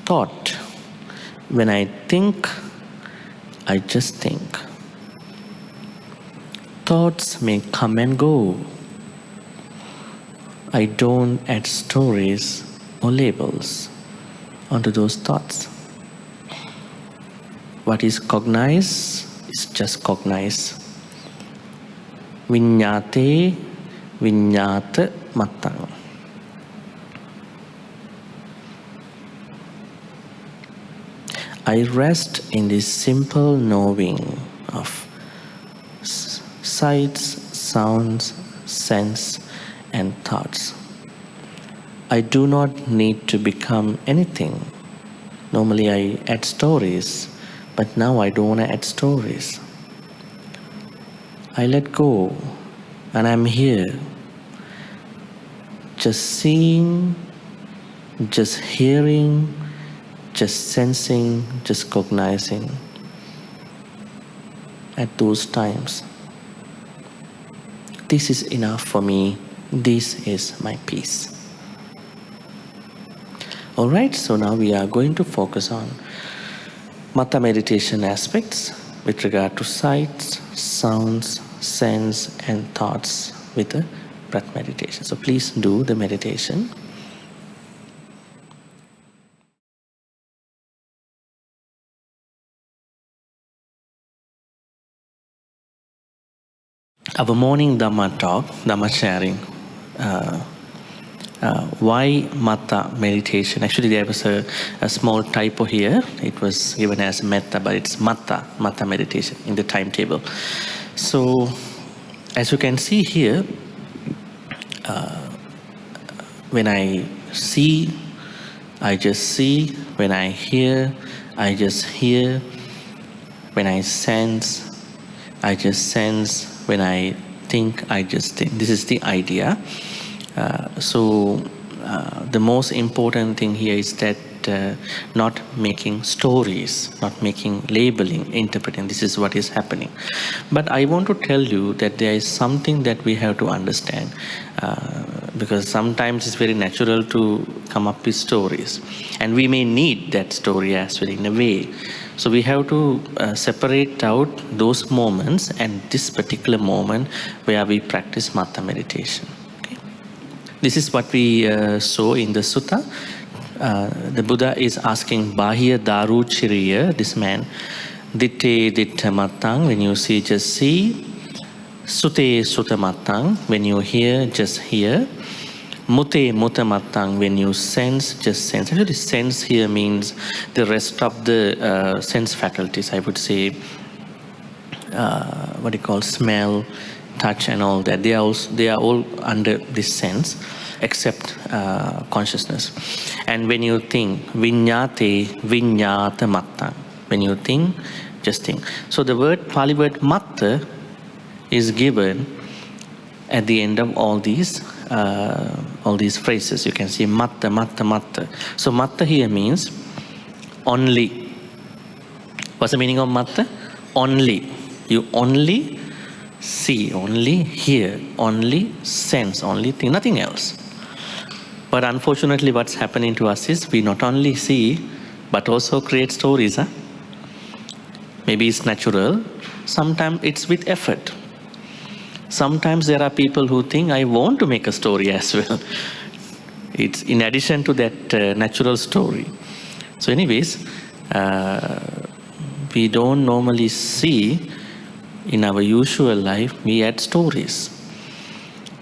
Thought. When I think, I just think. Thoughts may come and go. I don't add stories or labels onto those thoughts. What is cognized is just cognized. Viññāte viññāta mattang. I rest in this simple knowing of sights, sounds, sense, and thoughts. I do not need to become anything. Normally I add stories, but now I don't want to add stories. I let go, and I'm here, just seeing, just hearing, just sensing, just cognizing at those times. This is enough for me. This is my peace. Alright, so now we are going to focus on Matta meditation aspects with regard to sights, sounds, sense, and thoughts with the breath meditation. So please do the meditation. Our morning Dhamma talk, Dhamma sharing. Why Matta meditation? Actually, there was a small typo here. It was given as Metta, but it's Matta meditation in the timetable. So, as you can see here, when I see, I just see. When I hear, I just hear. When I sense, I just sense. When I think, I just think. This is the idea. So the most important thing here is that not making stories, not making labeling, interpreting. This is what is happening. But I want to tell you that there is something that we have to understand, because sometimes it's very natural to come up with stories, and we may need that story as well in a way. So we have to separate out those moments and this particular moment where we practice Matta meditation. Okay? This is what we saw in the sutta. The Buddha is asking Bāhiya Daru Chiriya, this man, Ditte Ditta Mattang, when you see, just see. Sute Sutta Mattang, when you hear, just hear. Mutte Mutta Mattang, when you sense, just sense. Actually, sense here means the rest of the sense faculties, I would say, what you call smell, touch, and all that. They are all under this sense, except consciousness. And when you think, Viññāte viññāta mattang, when you think, just think. So the word, Pali word matta is given at the end of all these phrases. You can see matta, matta, matta. So matta here means only. What's the meaning of matta? Only. You only see, only hear, only sense, only think, nothing else. But unfortunately what's happening to us is we not only see but also create stories. Maybe it's natural. Sometimes it's with effort. Sometimes there are people who think, I want to make a story as well. It's in addition to that natural story. So anyways, we don't normally see in our usual life, we add stories,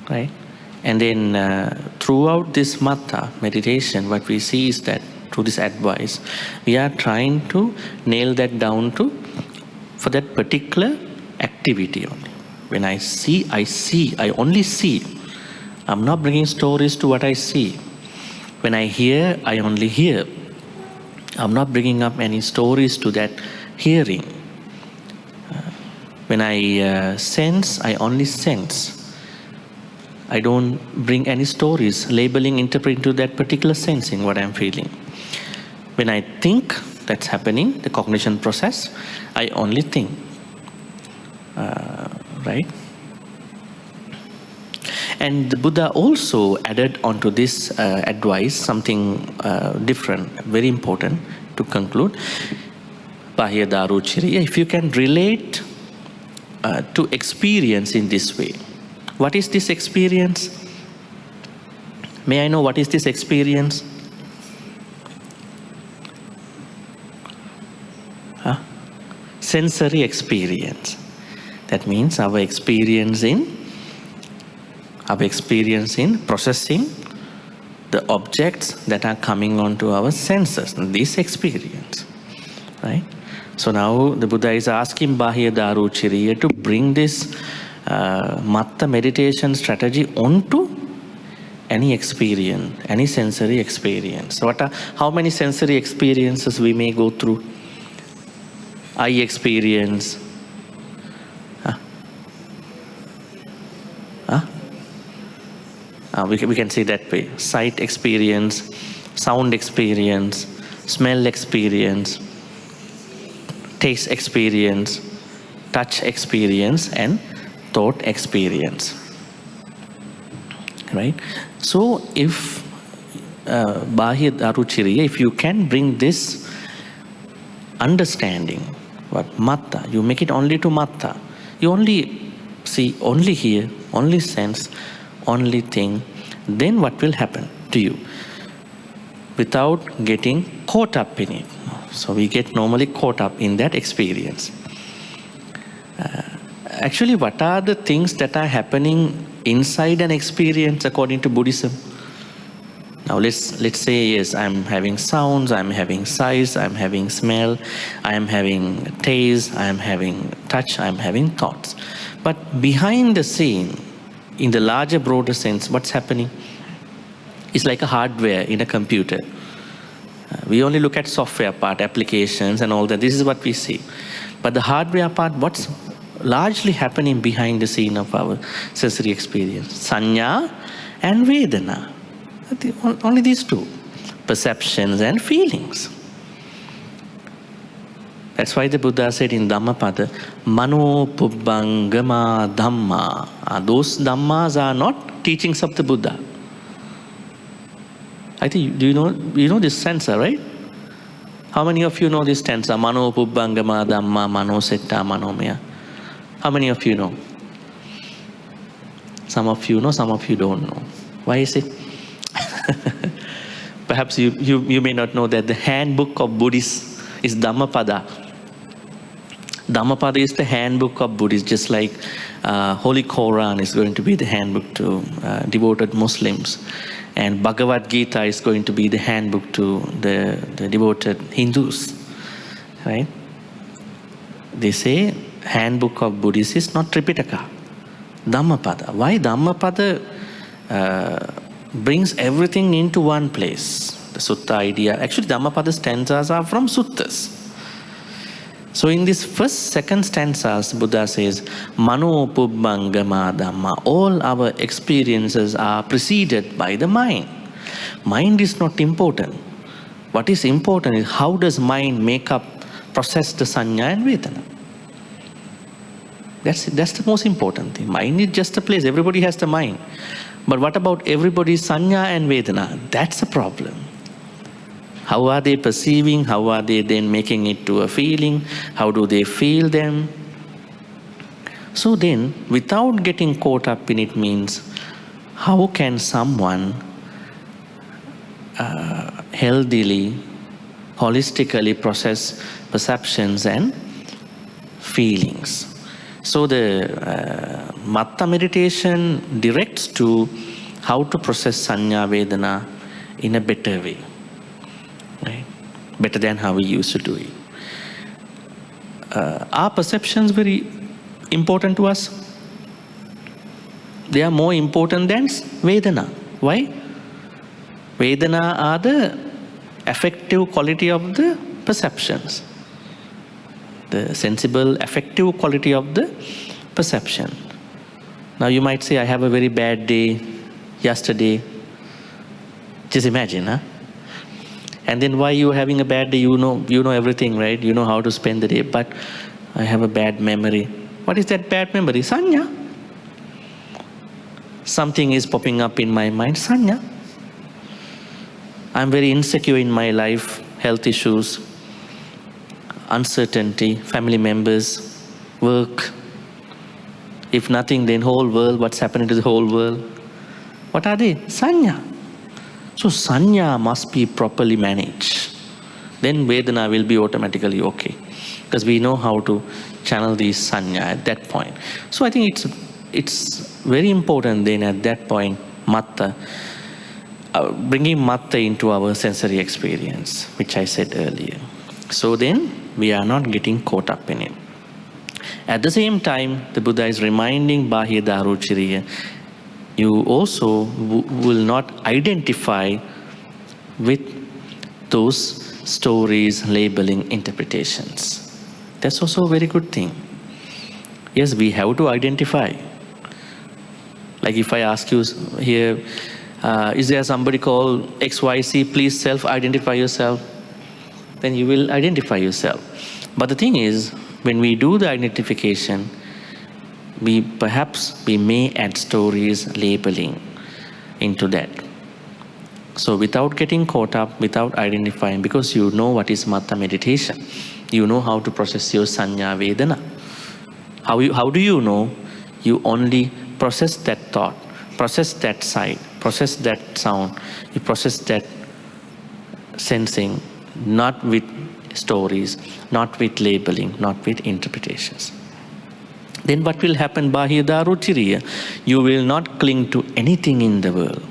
right? And then throughout this Matta meditation, what we see is that through this advice, we are trying to nail that down to for that particular activity only. When I see, I only see. I'm not bringing stories to what I see. When I hear, I only hear. I'm not bringing up any stories to that hearing. When I sense, I only sense. I don't bring any stories, labeling, interpreting to that particular sensing what I'm feeling. When I think, that's happening, the cognition process, I only think. Right? And the Buddha also added onto this advice something different, very important to conclude. Bāhiya Daruchiriya, if you can relate to experience in this way. What is this experience? May I know what is this experience? Sensory experience. That means our experience in processing the objects that are coming onto our senses. This experience, right? So now the Buddha is asking Bāhiya Daruchiriya to bring this Matta meditation strategy onto any experience, any sensory experience. So how many sensory experiences we may go through? Eye experience. We can say that way. Sight experience, sound experience, smell experience, taste experience, touch experience, and thought experience. Right? So if Bāhiya Daruchiriya, if you can bring this understanding, what Matta, you make it only to Matta. You only see, only hear, only sense, only think, then what will happen to you? Without getting caught up in it. So we get normally caught up in that experience. Actually, what are the things that are happening inside an experience according to Buddhism? Now let's say, yes, I'm having sounds, I'm having sights, I'm having smell, I'm having taste, I'm having touch, I'm having thoughts. But behind the scene, in the larger, broader sense, what's happening? It's like a hardware in a computer. We only look at software part, applications and all that. This is what we see. But the hardware part, what's largely happening behind the scene of our sensory experience? Sanya and Vedana. Only these two. Perceptions and feelings. That's why the Buddha said in Dhammapada, Mano Pubbangama Dhamma. Those Dhammas are not teachings of the Buddha. I think, you know this stanza, right? How many of you know this stanza? Mano Pubbangama Dhamma, Mano Setta, Manomaya. How many of you know? Some of you know, some of you don't know. Why is it? Perhaps you may not know that the handbook of Buddhists is Dhammapada. Dhammapada is the handbook of Buddhists, just like Holy Quran is going to be the handbook to devoted Muslims. And Bhagavad Gita is going to be the handbook to the devoted Hindus. Right? They say handbook of Buddhists is not Tripitaka. Dhammapada. Why Dhammapada brings everything into one place? The sutta idea. Actually, Dhammapada stanzas are from suttas. So in this second stanzas, Buddha says, Mano Pubbangama Dhamma. All our experiences are preceded by the mind. Mind is not important. What is important is how does mind process the sanya and vedana. That's the most important thing. Mind is just a place. Everybody has the mind. But what about everybody's sanya and vedana? That's a problem. How are they perceiving? How are they then making it to a feeling? How do they feel them? So then, without getting caught up in it means, how can someone healthily, holistically process perceptions and feelings? So the Matta meditation directs to how to process Sanya Vedana in a better way, right? Better than how we used to do it. Are perceptions very important to us? They are more important than Vedana. Why? Vedana are the affective quality of the perceptions. The sensible, affective quality of the perception. Now you might say, I have a very bad day yesterday. Just imagine, huh? And then why you having a bad day? You know everything, right? You know how to spend the day. But I have a bad memory. What is that bad memory? Sanya. Something is popping up in my mind. Sanya. I'm very insecure in my life. Health issues, uncertainty, family members, work. If nothing, then whole world. What's happening to the whole world? What are they? Sanya. So Sanya must be properly managed. Then Vedana will be automatically okay. Because we know how to channel these Sanya at that point. So I think it's very important then at that point, Matta, bringing Matta into our sensory experience, which I said earlier. So then we are not getting caught up in it. At the same time, the Buddha is reminding Bāhiya Daruchiriya, you also will not identify with those stories, labeling, interpretations. That's also a very good thing. Yes, we have to identify. Like if I ask you here, is there somebody called XYZ, please self-identify yourself. Then you will identify yourself. But the thing is, when we do the identification, we may add stories, labeling into that. So without getting caught up, without identifying, because you know what is Matta meditation, you know how to process your Sanya Vedana. How do you know? You only process that thought, process that sight, process that sound, you process that sensing, not with stories, not with labeling, not with interpretations. Then what will happen, Bāhiya Daruchiriya? You will not cling to anything in the world.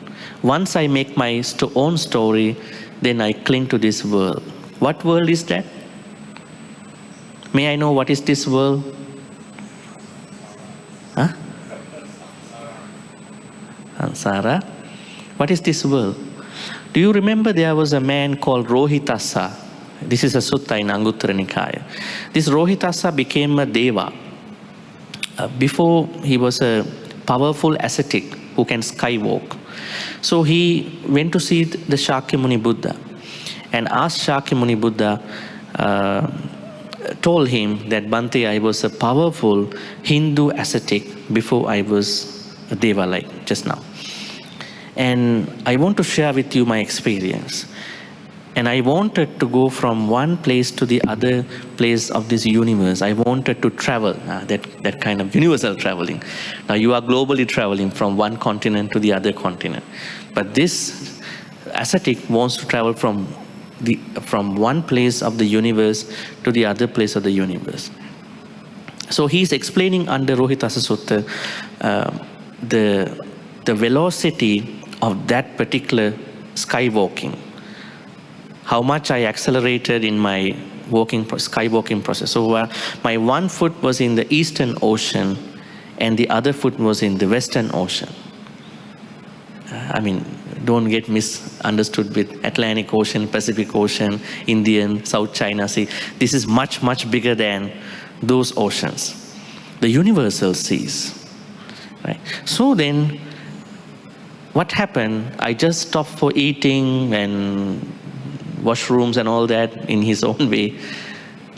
Once I make my own story, then I cling to this world. What world is that? May I know what is this world? Huh? Samsara. What is this world? Do you remember there was a man called Rohitassa? This is a sutta in Anguttara Nikaya. This Rohitassa became a deva. Before he was a powerful ascetic who can skywalk. So he went to see the Shakyamuni Buddha and asked Shakyamuni Buddha, told him that Bhante, I was a powerful Hindu ascetic before I was a deva like just now. And I want to share with you my experience. And I wanted to go from one place to the other place of this universe. I wanted to travel, that kind of universal traveling. Now you are globally traveling from one continent to the other continent. But this ascetic wants to travel from one place of the universe to the other place of the universe. So he's explaining under Rohitassa Sutta the velocity of that particular skywalking. How much I accelerated in my skywalking process. So my one foot was in the Eastern Ocean and the other foot was in the Western Ocean. Don't get misunderstood with Atlantic Ocean, Pacific Ocean, Indian, South China Sea. This is much, much bigger than those oceans. The universal seas. Right? So then, what happened? I just stopped for eating and washrooms and all that in his own way.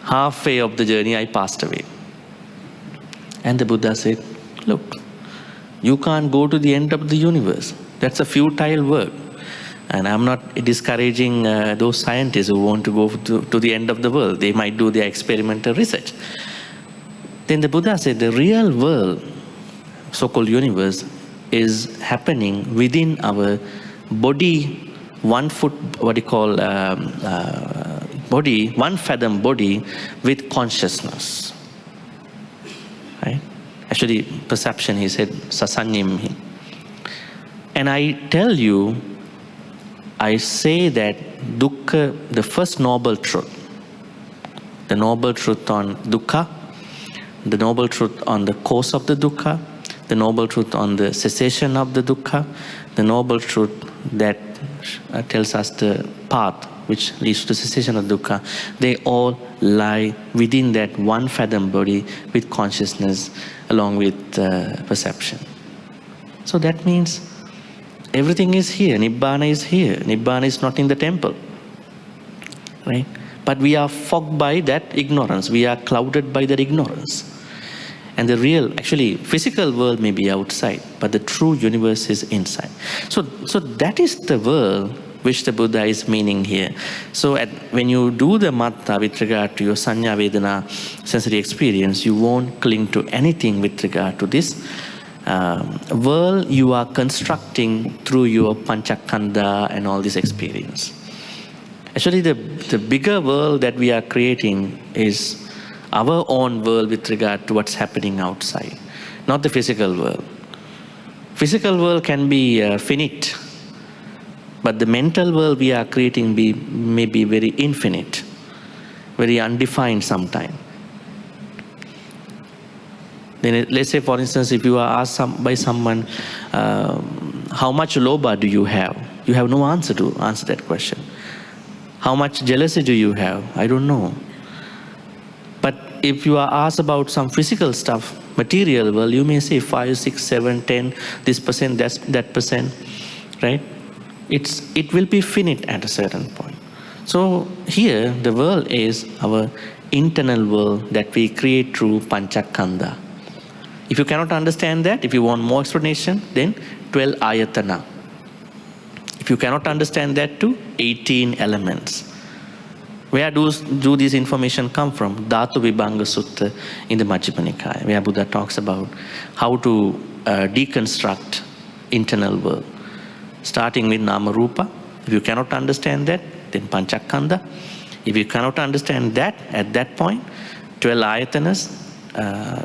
Halfway of the journey, I passed away. And the Buddha said, look, you can't go to the end of the universe. That's a futile work. And I'm not discouraging those scientists who want to go to the end of the world. They might do their experimental research. Then the Buddha said the real world, so-called universe, is happening within our body, 1 foot, body, 1 fathom body with consciousness. Right? Actually, perception, he said, sasanyimhi. And I tell you, I say that dukkha, the first noble truth, the noble truth on dukkha, the noble truth on the cause of the dukkha, the noble truth on the cessation of the dukkha, the noble truth that tells us the path which leads to cessation of dukkha, they all lie within that 1 fathom body with consciousness along with perception. So that means everything is here. Nibbana is here. Nibbana is not in the temple. Right? But we are fogged by that ignorance. We are clouded by that ignorance. And the real, actually, physical world may be outside, but the true universe is inside. So that is the world which the Buddha is meaning here. So when you do the Matta with regard to your Sanya Vedana sensory experience, you won't cling to anything with regard to this world you are constructing through your Panchakanda and all this experience. Actually, the bigger world that we are creating is our own world with regard to what's happening outside, not the physical world. Physical world can be finite, but the mental world we are creating may be very infinite, very undefined sometimes. Then let's say, for instance, if you are asked by someone, how much lobha do you have? You have no answer to answer that question. How much jealousy do you have? I don't know. But if you are asked about some physical stuff, material world, you may say 5, 6, 7, 10, this percent, that percent, right? It will be finite at a certain point. So here, the world is our internal world that we create through Panchakanda. If you cannot understand that, if you want more explanation, then 12 ayatana. If you cannot understand that too, 18 elements. Where do this information come from? Dhatu Vibhanga Sutta in the Majjhima Nikaya, where Buddha talks about how to deconstruct internal world. Starting with Nama Rupa. If you cannot understand that, then Panchakanda. If you cannot understand that, at that point, 12 ayatanas,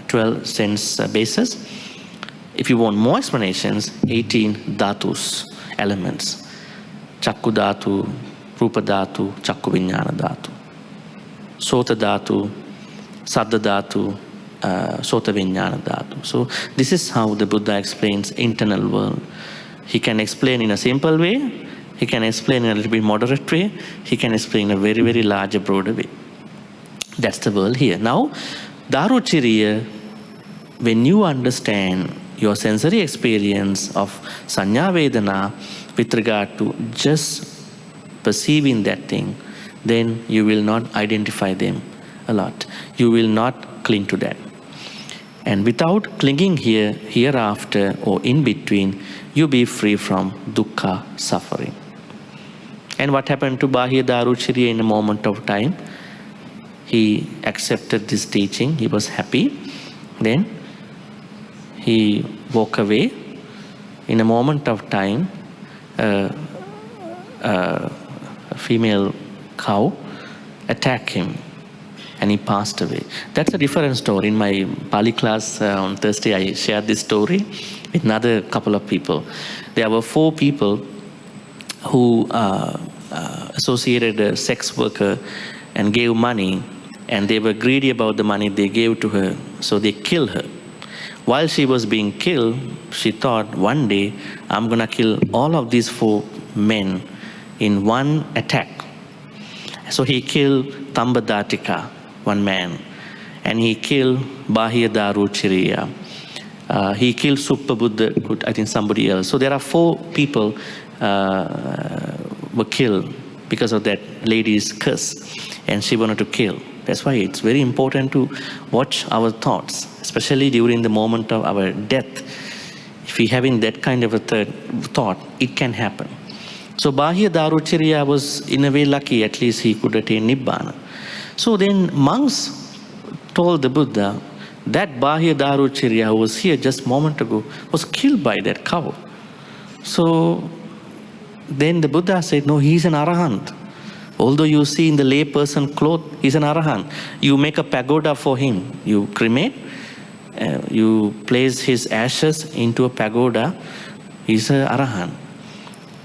12 sense bases. If you want more explanations, 18 dhatus, elements. Chakku dhatu, Rupa dhatu, Chakku Vijnana dhatu. Sota dhatu, Saddha dhatu, Sota Vijnana dhatu. So this is how the Buddha explains internal world. He can explain in a simple way, he can explain in a little bit moderate way, he can explain in a very, very large, broader way. That's the world here. Now, Daruchiriya, when you understand your sensory experience of Sanya Vedana with regard to just perceiving that thing, then you will not identify them a lot. You will not cling to that. And without clinging here, hereafter, or in between, you be free from dukkha, suffering. And what happened to Bāhiya Daruchiriya in a moment of time? He accepted this teaching, he was happy. Then he walked away. In a moment of time, a female cow attacked him and he passed away. That's a different story. In my Pali class on Thursday, I shared this story with another couple of people. There were 4 people who associated a sex worker and gave money, and they were greedy about the money they gave to her, so they killed her. While she was being killed, she thought, one day I'm going to kill all of these 4 men in one attack. So he killed Tambadatika, one man, and he killed Bāhiya Daruchiriya. He killed Suppabuddha, I think somebody else. So there are 4 people were killed because of that lady's curse, and she wanted to kill. That's why it's very important to watch our thoughts, especially during the moment of our death. If we're having that kind of a thought, it can happen. So Bāhiya Darucharya was in a way lucky, at least he could attain Nibbana. So then monks told the Buddha that Bāhiya Darucharya who was here just a moment ago was killed by that cow. So then the Buddha said, no, he's an Arahant. Although you see in the layperson cloth, he's an Arahant. You make a pagoda for him. You cremate, you place his ashes into a pagoda. He's an Arahant.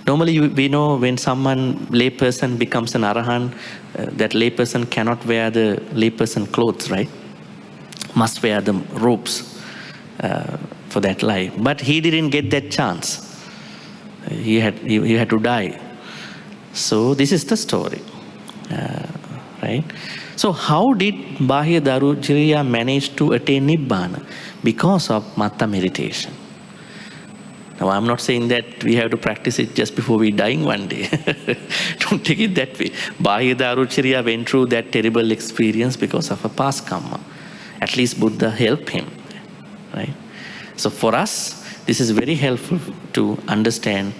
Normally we know when someone, layperson becomes an Arahant, that layperson cannot wear the layperson clothes, right? Must wear the robes for that life. But he didn't get that chance. He had to die. So this is the story, right? So how did Bāhiya Darucharya manage to attain Nibbana? Because of Matta meditation. Now I'm not saying that we have to practice it just before we dying one day. Don't take it that way. Bāhiya Darucharya went through that terrible experience because of a past karma. At least Buddha helped him, right? So for us, this is very helpful to understand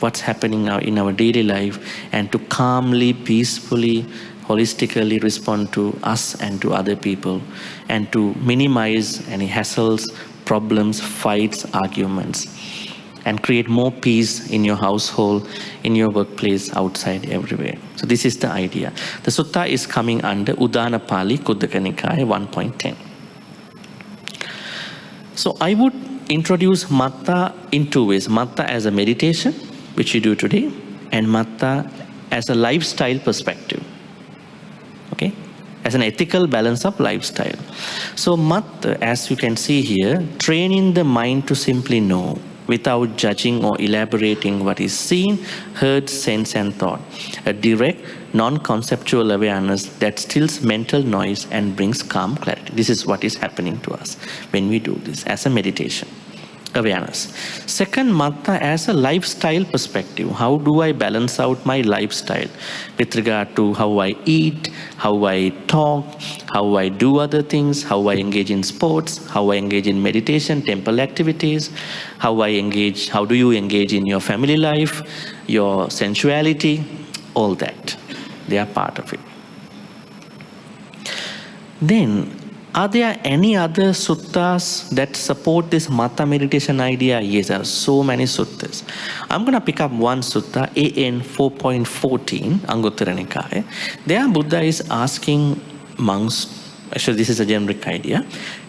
what's happening now in our daily life and to calmly, peacefully, holistically respond to us and to other people and to minimize any hassles, problems, fights, arguments and create more peace in your household, in your workplace, outside, everywhere. So this is the idea. The sutta is coming under Udana Pali, Khuddaka Nikaya 1.10. So I would introduce Matta in two ways. Matta as a meditation, which you do today, and Matta as a lifestyle perspective. Okay? As an ethical balance of lifestyle. So Matta, as you can see here, training the mind to simply know without judging or elaborating what is seen, heard, sensed and thought. A direct, non-conceptual awareness that stills mental noise and brings calm clarity. This is what is happening to us when we do this as a meditation. Awareness. Second, Matta as a lifestyle perspective. How do I balance out my lifestyle with regard to how I eat, how I talk, how I do other things, how I engage in sports, how I engage in meditation, temple activities, how do you engage in your family life, your sensuality, all that. They are part of it. Then, are there any other suttas that support this Matta meditation idea? Yes, there are so many suttas. I'm going to pick up one sutta, AN 4.14, Anguttara Nikaya. There Buddha is asking monks, actually this is a generic idea,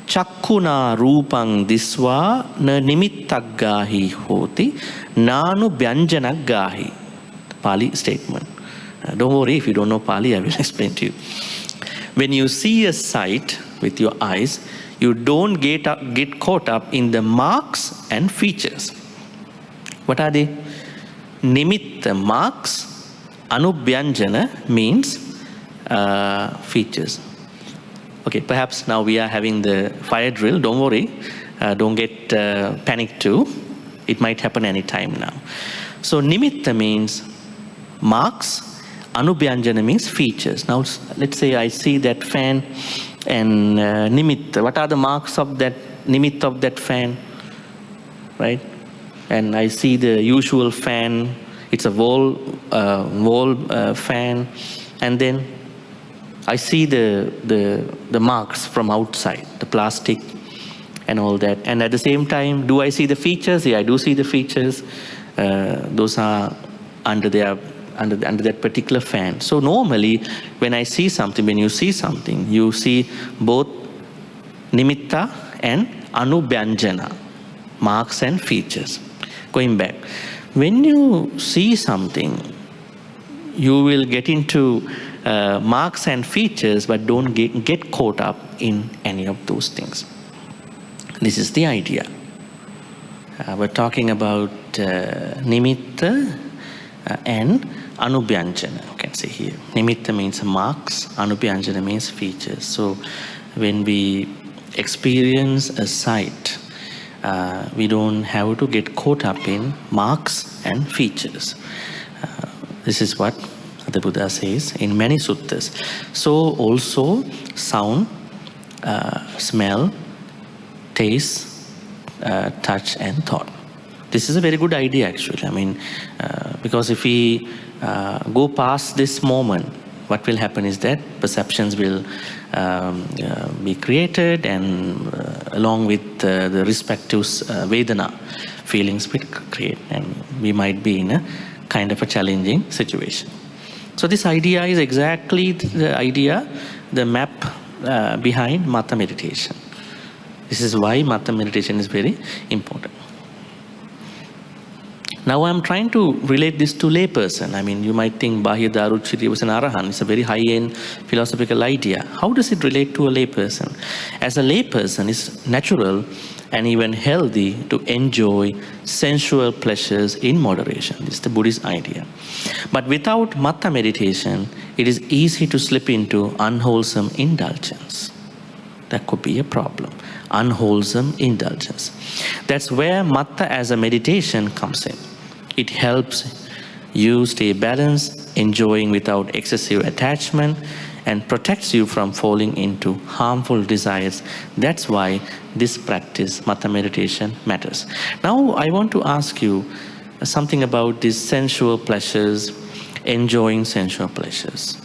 Chakkuna rupang diswa na nimittak gahi hoti nanu byanjanak gahi. Pali statement. Don't worry, if you don't know Pali, I will explain to you. When you see a sight with your eyes, you don't get caught up in the marks and features. What are they? Nimitta, marks. Anubhyanjana means features. Okay, perhaps now we are having the fire drill. Don't worry. Don't get panicked too. It might happen any time now. So nimitta means marks. Anubhyanjana means features. Now let's say I see that fan and nimitta. What are the marks of that nimitta of that fan? Right? And I see the usual fan. It's a wall fan. And then I see the marks from outside, the plastic and all that. And at the same time, do I see the features? Yeah, I do see the features. Those are under that particular fan. So normally, when I see something, when you see something, you see both nimitta and anubhyanjana, marks and features. Going back, when you see something, you will get into marks and features, but don't get caught up in any of those things. This is the idea. We're talking about nimitta and anubhyanjana. You can see here. Nimitta means marks, anubhyanjana means features. So when we experience a sight, we don't have to get caught up in marks and features. This is what the Buddha says in many suttas. So also sound, smell, taste, touch and thought. This is a very good idea, actually. I mean, because if we go past this moment, what will happen is that perceptions will be created, and along with the respective Vedana, feelings will create, and we might be in a kind of a challenging situation. So this idea is exactly the idea, the map behind Matta Meditation. This is why Matta Meditation is very important. Now I'm trying to relate this to layperson. I mean, you might think Bāhiya Daruchiri was an Arahan. It's a very high-end philosophical idea. How does it relate to a layperson? As a layperson, it's natural and even healthy to enjoy sensual pleasures in moderation. This is the Buddhist idea. But without Matta Meditation, it is easy to slip into unwholesome indulgence. That could be a problem. Unwholesome indulgence. That's where Matta as a meditation comes in. It helps you stay balanced, enjoying without excessive attachment, and protects you from falling into harmful desires. That's why this practice, Matta Meditation, matters. Now I want to ask you something about these sensual pleasures, enjoying sensual pleasures.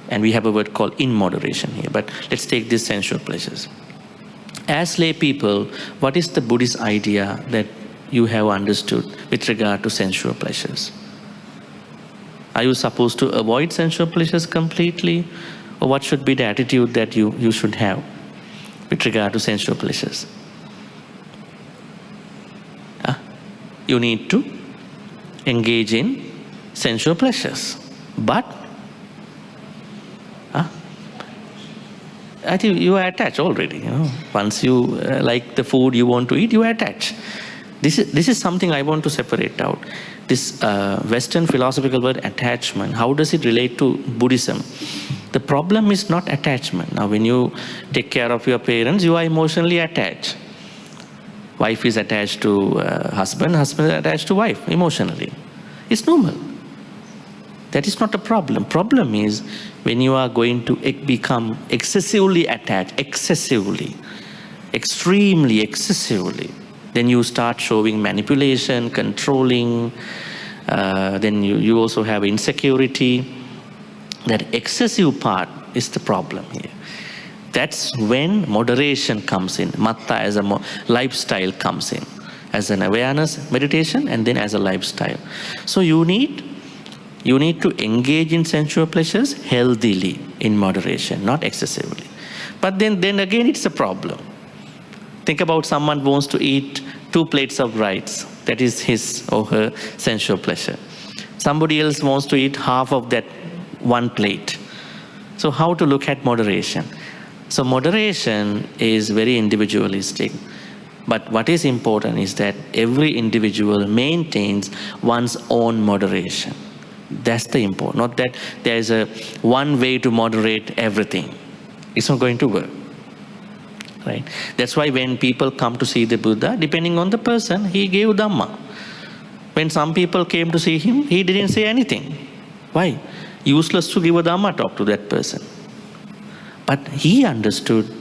And we have a word called in moderation here, but let's take these sensual pleasures. As lay people, what is the Buddhist idea that you have understood with regard to sensual pleasures? Are you supposed to avoid sensual pleasures completely? Or what should be the attitude that you should have with regard to sensual pleasures? You need to engage in sensual pleasures. But I think you are attached already. Once you like the food you want to eat, you are attached. This is something I want to separate out. This Western philosophical word attachment, how does it relate to Buddhism? The problem is not attachment. Now when you take care of your parents, you are emotionally attached. Wife is attached to husband, husband is attached to wife emotionally. It's normal. That is not a problem. Problem is when you are going to become excessively attached, extremely excessively, then you start showing manipulation, controlling, then you also have insecurity. That excessive part is the problem here. That's when moderation comes in. Matta as a lifestyle comes in. As an awareness meditation and then as a lifestyle. So you need to engage in sensual pleasures healthily, in moderation, not excessively. But then again it's a problem. Think about someone who wants to eat 2 plates of rice. That is his or her sensual pleasure. Somebody else wants to eat half of that 1 plate. So how to look at moderation? So moderation is very individualistic. But what is important is that every individual maintains one's own moderation. That's the important. Not that there is a one way to moderate everything. It's not going to work. Right? That's why when people come to see the Buddha, depending on the person, he gave Dhamma. When some people came to see him, he didn't say anything. Why? Useless to give a Dhamma talk to that person. But he understood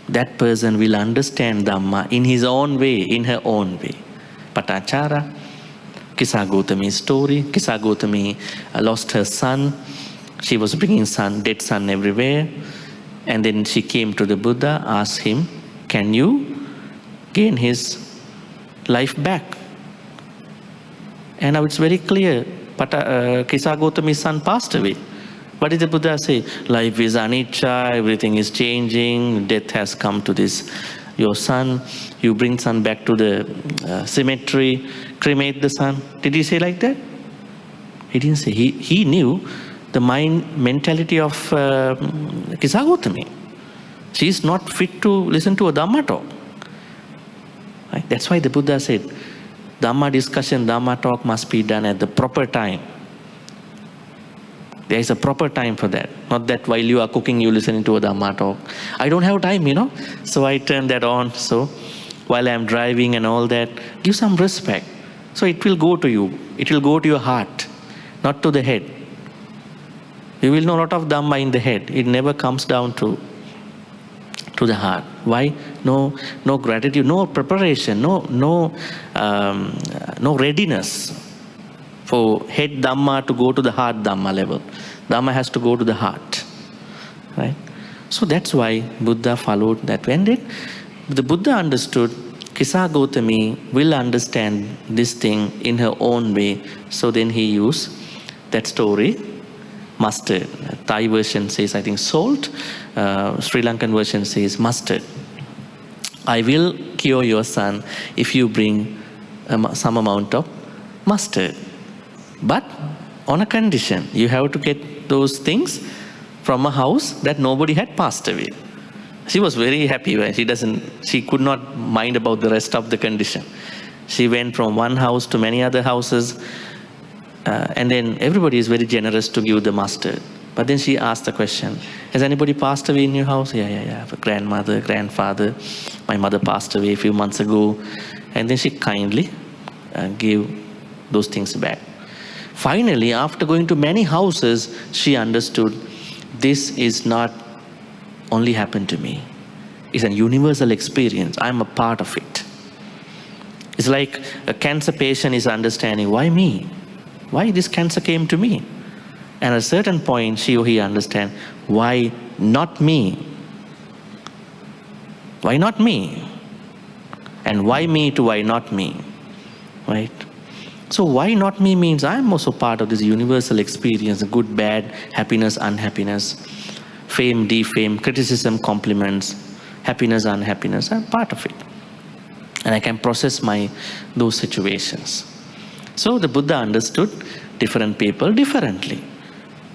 that person will understand Dhamma in his own way, in her own way. Patachara, Kisa Gautami's story. Kisa Gautami lost her son. She was bringing dead son everywhere. And then she came to the Buddha, asked him, can you gain his life back? And now it's very clear, Kisa Gautami's son passed away. What did the Buddha say? Life is anicca, everything is changing, death has come to your son. You bring son back to the cemetery, cremate the son. Did he say like that? He didn't say. He knew the mentality of Kisa Gautami. She is not fit to listen to a Dhamma talk. Right? That's why the Buddha said, Dhamma discussion, Dhamma talk must be done at the proper time. There is a proper time for that. Not that while you are cooking, you listening to a Dhamma talk. I don't have time, so I turn that on. So while I am driving and all that, give some respect. So it will go to you. It will go to your heart, not to the head. You will know a lot of Dhamma in the head. It never comes down to the heart. Why? no gratitude, no preparation, no readiness for head Dhamma to go to the heart Dhamma level. Dhamma has to go to the heart, right? So that's why Buddha followed that way. And then the Buddha understood Kisa Gautami will understand this thing in her own way. So then he used that story, mustard. Thai version says, I think, salt. Sri Lankan version says mustard. I will cure your son if you bring some amount of mustard. But on a condition, you have to get those things from a house that nobody had passed away. She was very happy when she could not mind about the rest of the condition. She went from one house to many other houses, and then everybody is very generous to give the mustard. But then she asked the question, has anybody passed away in your house? Yeah. I have a grandmother, grandfather. My mother passed away a few months ago. And then she kindly gave those things back. Finally, after going to many houses, she understood this is not only happened to me. It's a universal experience. I'm a part of it. It's like a cancer patient is understanding, why me? Why this cancer came to me? And at a certain point, she or he understands, why not me? Why not me? And why me to why not me? Right? So why not me means I'm also part of this universal experience, good, bad, happiness, unhappiness, fame, defame, criticism, compliments, happiness, unhappiness. I'm part of it. And I can process those situations. So the Buddha understood different people differently.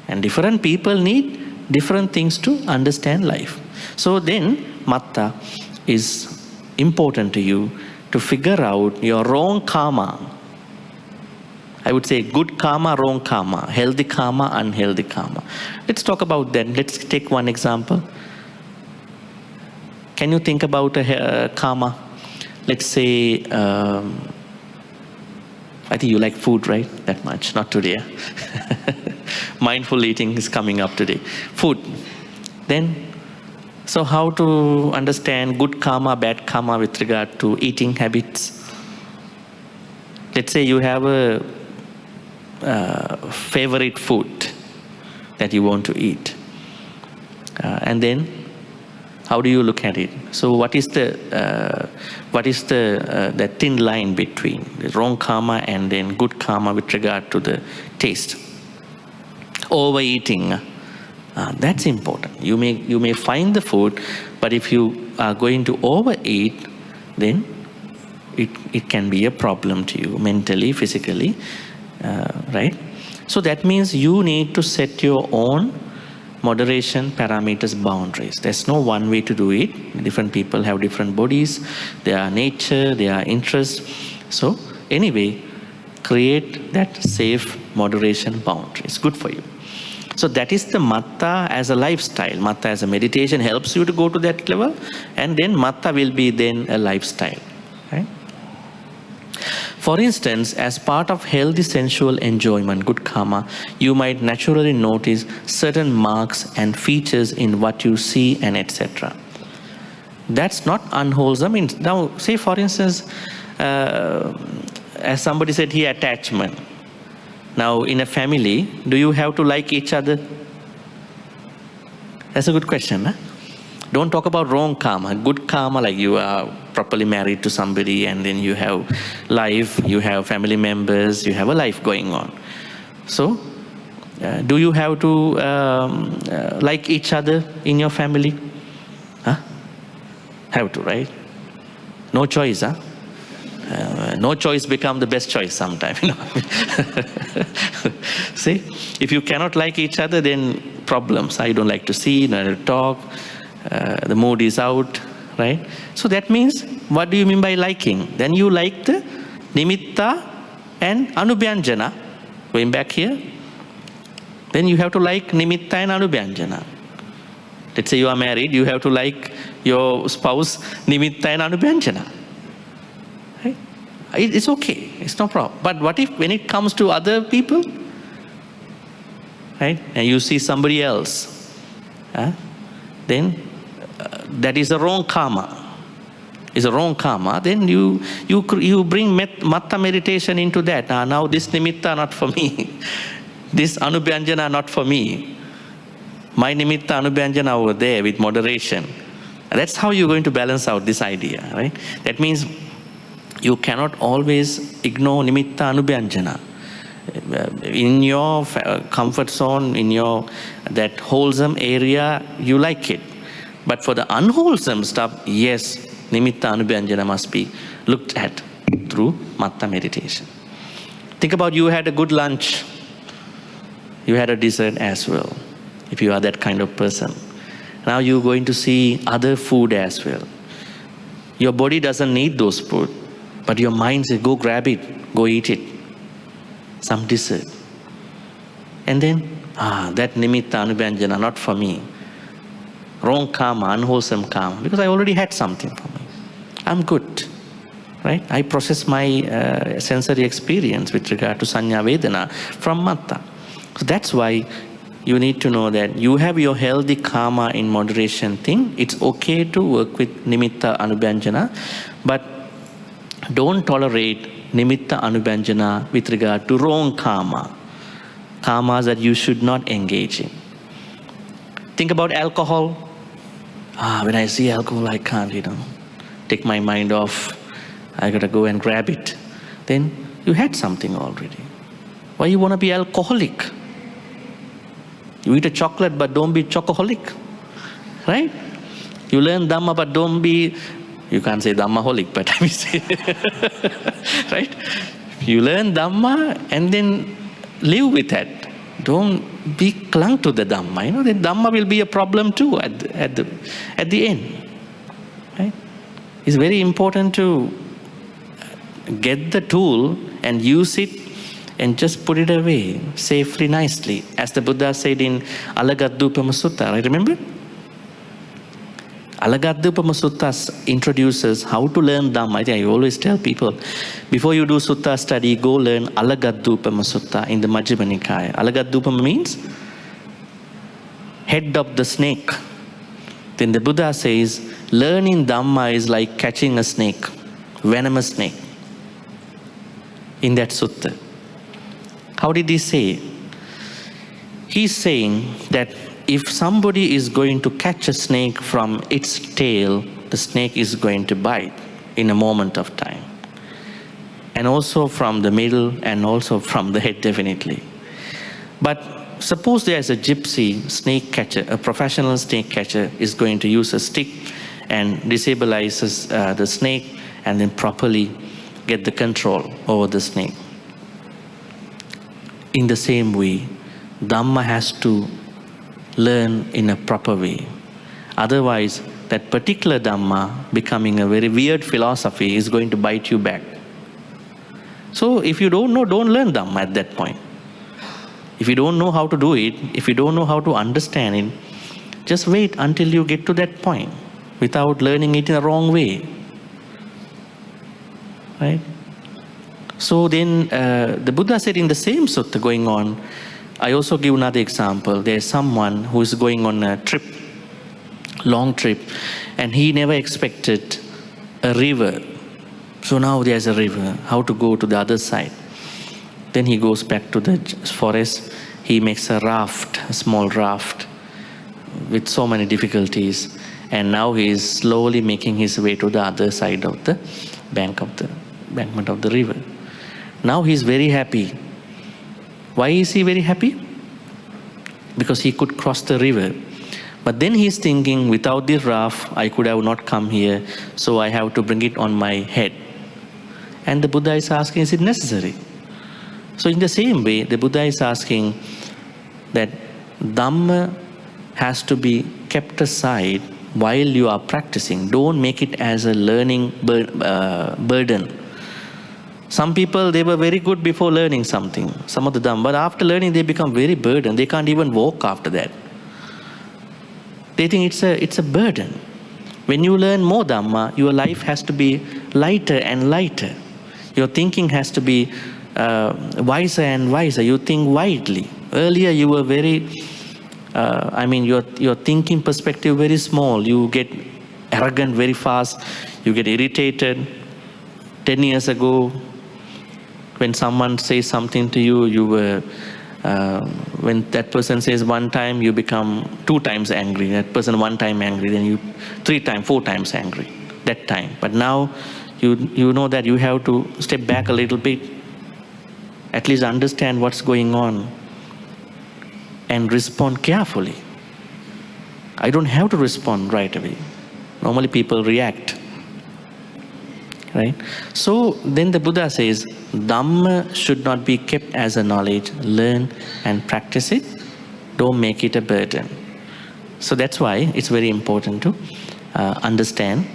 And different people need different things to understand life. So then, Matta, is important to you to figure out your wrong karma. I would say good karma, wrong karma, healthy karma, unhealthy karma. Let's talk about that. Let's take one example. Can you think about a karma? Let's say, I think you like food, right? That much, not today. Mindful eating is coming up today. Food. Then, so how to understand good karma, bad karma with regard to eating habits? Let's say you have a favorite food that you want to eat. And then, how do you look at it? So what is the thin line between the wrong karma and then good karma with regard to the taste? Overeating, that's important. You may find the food, but if you are going to overeat, then it can be a problem to you mentally, physically, right? So that means you need to set your own moderation parameters, boundaries. There's no one way to do it. Different people have different bodies, their nature, their interests. So anyway, create that safe moderation boundary. It's good for you. So that is the Matta as a lifestyle. Matta as a meditation helps you to go to that level, and then Matta will be then a lifestyle. Right? For instance, as part of healthy sensual enjoyment, good karma, you might naturally notice certain marks and features in what you see and etc. That's not unwholesome. Now, say for instance, as somebody said here, attachment. Now, in a family, do you have to like each other? That's a good question. Huh? Don't talk about wrong karma. Good karma, like you are properly married to somebody and then you have life, you have family members, you have a life going on. So, do you have to like each other in your family? Huh? Have to, right? No choice, huh? No choice become the best choice sometime. See, if you cannot like each other, then problems. I don't like to see, not to talk. The mood is out, right? So that means, what do you mean by liking? Then you like the nimitta and anubhyanjana. Going back here, then you have to like nimitta and anubhyanjana. Let's say you are married, you have to like your spouse nimitta and anubhyanjana. Right? It's okay, it's no problem. But what if when it comes to other people, right? And you see somebody else, then that is the wrong karma. is a wrong karma, then you bring Matta meditation into that. Now this nimitta not for me. This anubhyanjana not for me. My nimitta anubhyanjana over there with moderation. That's how you're going to balance out this idea, right? That means you cannot always ignore nimitta anubhyanjana. In your comfort zone, in your that wholesome area, you like it. But for the unwholesome stuff, yes, nimitta anubhyanjana must be looked at through Matta meditation. Think about you had a good lunch. You had a dessert as well, if you are that kind of person. Now you're going to see other food as well. Your body doesn't need those food, but your mind says, go grab it, go eat it. Some dessert. And then, that nimitta anubhyanjana, not for me. Wrong karma, unwholesome karma, because I already had something for me. I'm good, right? I process my sensory experience with regard to sanya vedana from Matta. So that's why you need to know that you have your healthy karma in moderation thing. It's okay to work with nimitta anubhyanjana, but don't tolerate nimitta anubhyanjana with regard to wrong karma. Karmas that you should not engage in. Think about alcohol. When I see alcohol, I can't, take my mind off. I gotta go and grab it. Then you had something already. Why you wanna be alcoholic? You eat a chocolate, but don't be chocoholic, right? You learn Dhamma, but don't be, you can't say Dhammaholic, but I mean, say, right? You learn Dhamma and then live with that. Don't be clung to the Dhamma. The Dhamma will be a problem too at the end, right? It's very important to get the tool and use it and just put it away safely, nicely. As the Buddha said in Alagadupama Sutta, right? Remember? Alagadupama Sutta introduces how to learn Dhamma. I think I always tell people, before you do Sutta study, go learn Alagadupama Sutta in the Majjhima Nikaya. Alagadupama means head of the snake. Then the Buddha says, learning Dhamma is like catching a snake, venomous snake. In that sutta. How did he say? He's saying that if somebody is going to catch a snake from its tail, the snake is going to bite in a moment of time. And also from the middle and also from the head, definitely. But suppose there's a gypsy snake catcher, a professional snake catcher is going to use a stick and destabilizes the snake and then properly get the control over the snake. In the same way, Dhamma has to learn in a proper way. Otherwise, that particular Dhamma, becoming a very weird philosophy, is going to bite you back. So if you don't know, don't learn Dhamma at that point. If you don't know how to do it, if you don't know how to understand it, just wait until you get to that point without learning it in the wrong way. Right? So then the Buddha said in the same sutta going on, I also give another example. There's someone who is going on a trip, long trip, and he never expected a river. So now there's a river, how to go to the other side. Then he goes back to the forest, he makes a raft, a small raft, with so many difficulties. And now he is slowly making his way to the other side of the embankment of the river. Now he is very happy. Why is he very happy? Because he could cross the river. But then he is thinking, without the raft, I could have not come here, so I have to bring it on my head. And the Buddha is asking, is it necessary? So in the same way, the Buddha is asking that Dhamma has to be kept aside while you are practicing. Don't make it as a learning burden. Some people, they were very good before learning something, some of the Dhamma, but after learning they become very burdened. They can't even walk after that. They think it's a burden. When you learn more Dhamma, your life has to be lighter and lighter. Your thinking has to be wiser and wiser. You think widely. Earlier you were very, your thinking perspective very small. You get arrogant very fast. You get irritated. 10 years ago, when someone says something to you, you were, when that person says one time, you become 2 times angry. That person 1 time angry, then you 3 times, 4 times angry that time. But now you know that you have to step back a little bit, at least understand what's going on, and respond carefully. I don't have to respond right away. Normally people react. Right? So then the Buddha says, Dhamma should not be kept as a knowledge. Learn and practice it. Don't make it a burden. So that's why it's very important to understand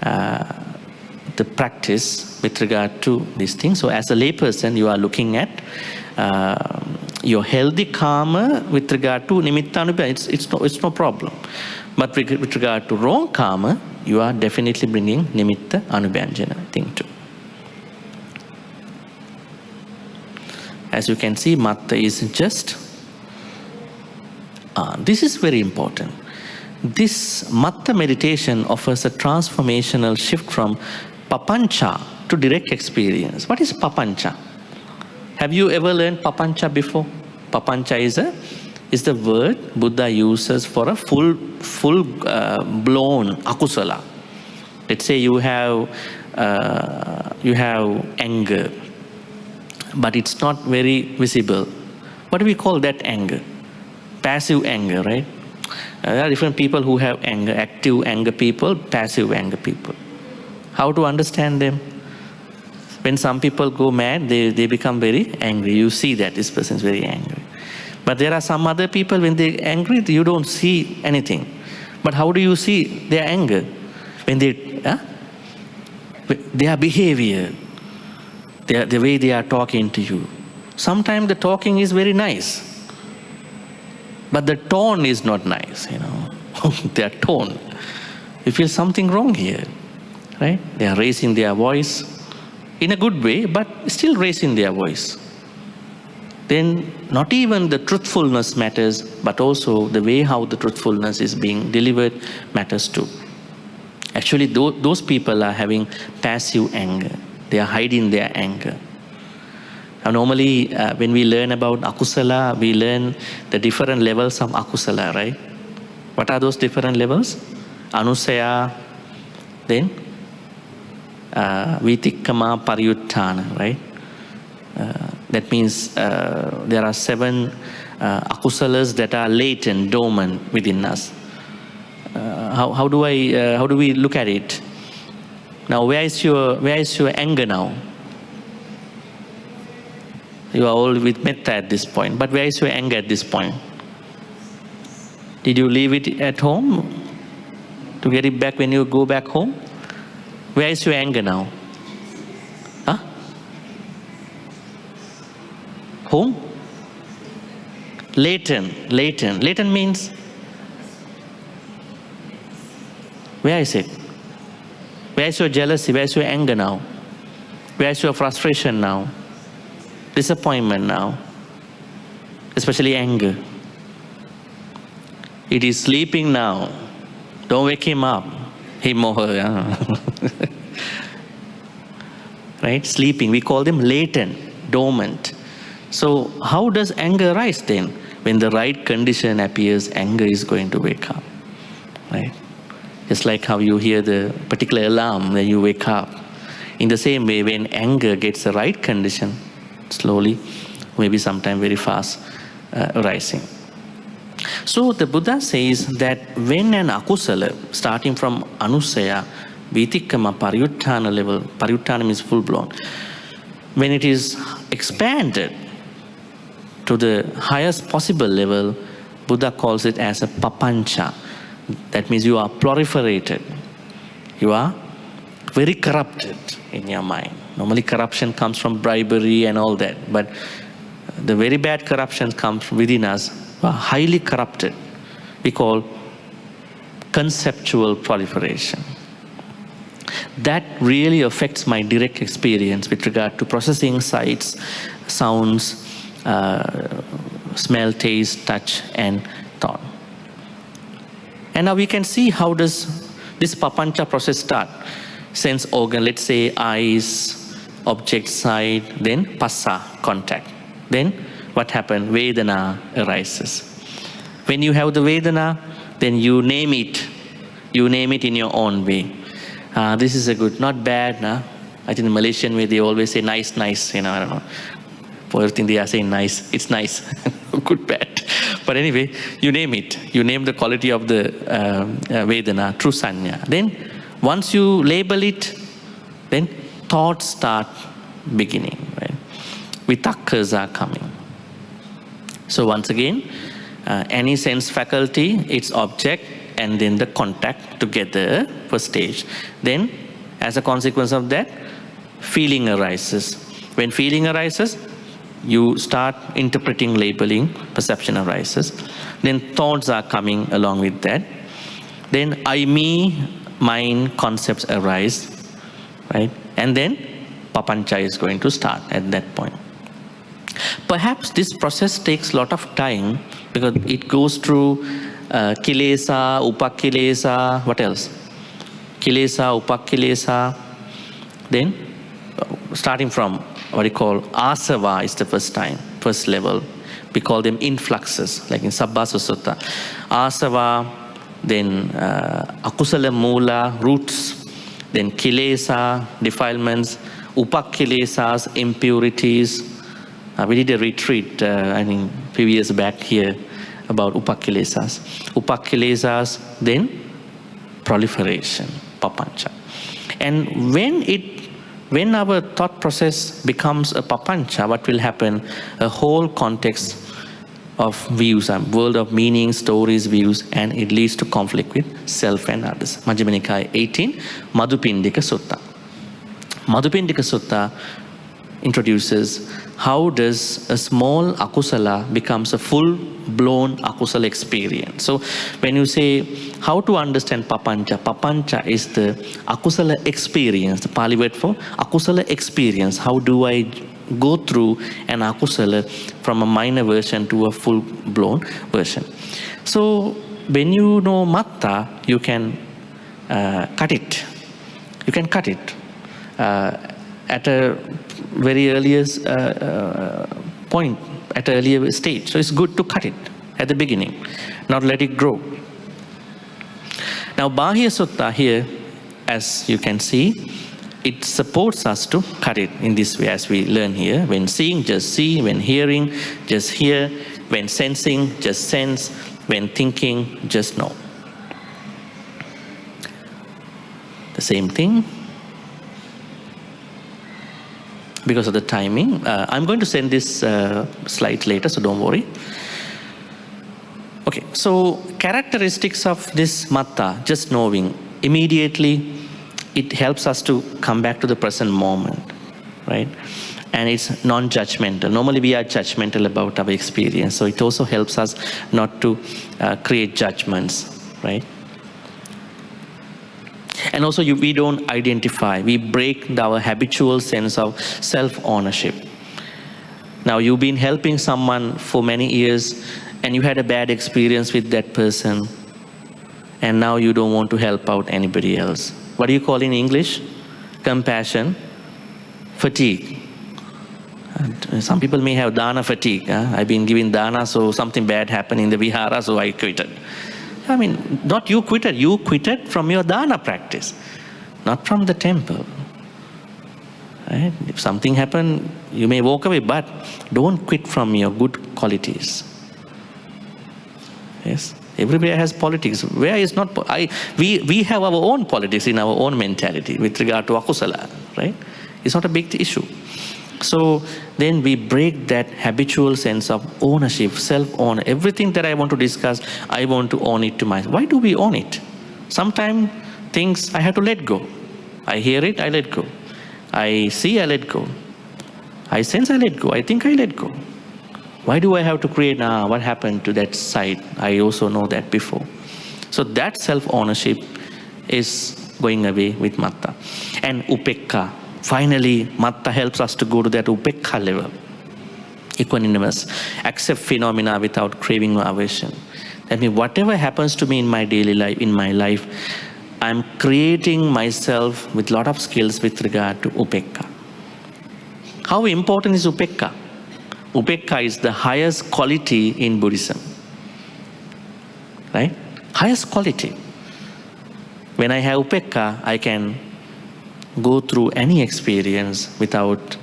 the practice with regard to these things. So as a layperson, you are looking at your healthy karma with regard to nimitta anubhava. It's no problem. But with regard to wrong karma, you are definitely bringing nimitta anubhyanjana thing too. As you can see, Matta is just, this is very important. This Matta meditation offers a transformational shift from papancha to direct experience. What is papancha? Have you ever learned papancha before? Papancha is the word Buddha uses for a full blown akusala. Let's say you have anger, but it's not very visible. What do we call that anger? Passive anger, right? There are different people who have anger: active anger people, passive anger people. How to understand them? When some people go mad, they become very angry. You see that this person is very angry. But there are some other people, when they're angry, you don't see anything. But how do you see their anger? When their behavior, the way they are talking to you. Sometimes the talking is very nice, but the tone is not nice, their tone. You feel something wrong here, right? They are raising their voice in a good way, but still raising their voice. Then not even the truthfulness matters, but also the way how the truthfulness is being delivered matters too. Actually, those people are having passive anger. They are hiding their anger. Now, normally, when we learn about akusala, we learn the different levels of akusala, right? What are those different levels? Anusaya, then vitikkama pariyuttana, right? That means there are 7 akusalas that are latent, dormant within us. How do we look at it? Now, where is your anger now? You are all with metta at this point, but where is your anger at this point? Did you leave it at home to get it back when you go back home? Where is your anger now? Huh? Home? Latent. Latent means, where is it? Where is your jealousy? Where is your anger now? Where is your frustration now? Disappointment now? Especially anger. It is sleeping now. Don't wake him up. Him or her. Right? Sleeping. We call them latent, dormant. So how does anger rise then? When the right condition appears, anger is going to wake up. Right? Just like how you hear the particular alarm when you wake up. In the same way, when anger gets the right condition, slowly, maybe sometime very fast, rising. So the Buddha says that when an akusala, starting from anusaya, vitikkama, pariyuttana level, pariyuttana means full blown, when it is expanded to the highest possible level, Buddha calls it as a papancha. That means you are proliferated. You are very corrupted in your mind. Normally corruption comes from bribery and all that, but the very bad corruption comes within us. We are highly corrupted. We call conceptual proliferation. That really affects my direct experience with regard to processing sights, sounds, smell, taste, touch, and thought. And now we can see how does this papancha process start. sense organ, let's say eyes, object side, then passa, contact. Then what happened? Vedana arises. When you have the Vedana, then you name it. You name it in your own way. This is a good, not bad. Nah? I think in Malaysian way they always say nice, nice. I don't know. For everything they are saying nice. It's nice. Good, bad. But anyway, you name it. You name the quality of the Vedana through Sanya. Then once you label it, then thoughts start beginning. Right? Vitakkas are coming. So once again, any sense faculty, its object, and then the contact together first stage. Then, as a consequence of that, feeling arises. When feeling arises, you start interpreting, labeling, perception arises. Then thoughts are coming along with that. Then I, me, mine concepts arise, right? And then papancha is going to start at that point. Perhaps this process takes a lot of time because it goes through kilesa, upakilesa, what else? Kilesa, upakilesa. Then starting from what we call asava is the first level. We call them influxes, like in Sabbasa Sutta. Asava, then akusala mula, roots, then kilesa, defilements, upakilesas, impurities. We did a retreat, I think, a few years back here about upakilesas. Upakilesas, then proliferation, papancha. And when our thought process becomes a papancha, what will happen? A whole context of views, world of meaning, stories, views, and it leads to conflict with self and others. Majjhima Nikaya 18, Madhupindika Sutta. Madhupindika Sutta introduces how does a small akusala becomes a full-blown akusala experience. So when you say how to understand papancha, papancha is the akusala experience, the Pali word for akusala experience. How do I go through an akusala from a minor version to a full-blown version? So when you know Matta, you can cut it. You can cut it at a very earliest point, at an earlier stage. So it's good to cut it at the beginning, not let it grow. Now Bāhiya Sutta here, as you can see, it supports us to cut it in this way as we learn here. When seeing, just see. When hearing, just hear. When sensing, just sense. When thinking, just know. The same thing. Because of the timing, I'm going to send this slide later, so don't worry. Okay, so characteristics of this Matta, just knowing, immediately it helps us to come back to the present moment, right? And it's non-judgmental. Normally we are judgmental about our experience, so it also helps us not to create judgments, right? And also we don't identify, we break our habitual sense of self-ownership. Now you've been helping someone for many years and you had a bad experience with that person and now you don't want to help out anybody else. What do you call in English? Compassion, fatigue. And some people may have dana fatigue. I've been giving dana, so something bad happened in the Vihara, so I quitted. I mean, not you quitted. You quitted from your dana practice, not from the temple. Right? If something happened, you may walk away, but don't quit from your good qualities. Yes, everywhere has politics. Where is not? We have our own politics in our own mentality with regard to akusala. Right? It's not a big issue. So then we break that habitual sense of ownership, self-own. Everything that I want to discuss, I want to own it to myself. Why do we own it? Sometimes things I have to let go. I hear it, I let go. I see, I let go. I sense, I let go. I think, I let go. Why do I have to create, what happened to that side? I also know that before. So that self-ownership is going away with Matta. And Upekka. Finally, Matta helps us to go to that upekha level. Equanimous, accept phenomena without craving or aversion. That means whatever happens to me in my daily life, I'm creating myself with a lot of skills with regard to upekkha. How important is upekkha? Upekkha is the highest quality in Buddhism. Right? Highest quality. When I have upekkha, I can go through any experience without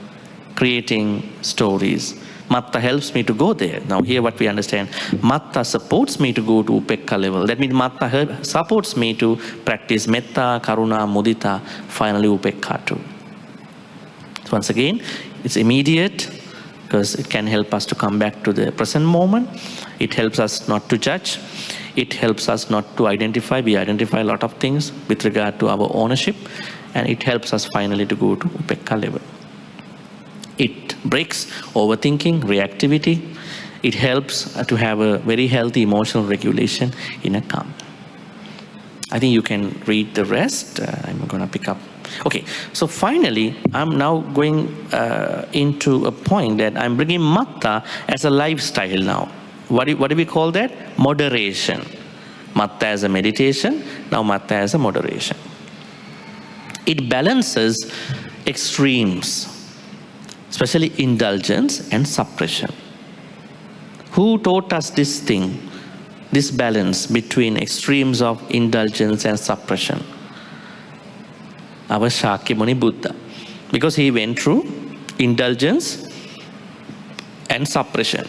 creating stories. Matta helps me to go there. Now here what we understand, Matta supports me to go to upekkha level. That means Matta supports me to practice metta, karuna, mudita, finally upekkha too. So once again, it's immediate because it can help us to come back to the present moment. It helps us not to judge. It helps us not to identify. We identify a lot of things with regard to our ownership, and it helps us finally to go to upekkha level. It breaks overthinking, reactivity. It helps to have a very healthy emotional regulation in a calm. I think you can read the rest. I'm going to pick up. Okay, so finally, I'm now going into a point that I'm bringing Matta as a lifestyle now. What do we call that? Moderation. Matta as a meditation, now Matta as a moderation. It balances extremes, especially indulgence and suppression. Who taught us this thing, this balance between extremes of indulgence and suppression? Our Shakyamuni Buddha. Because he went through indulgence and suppression.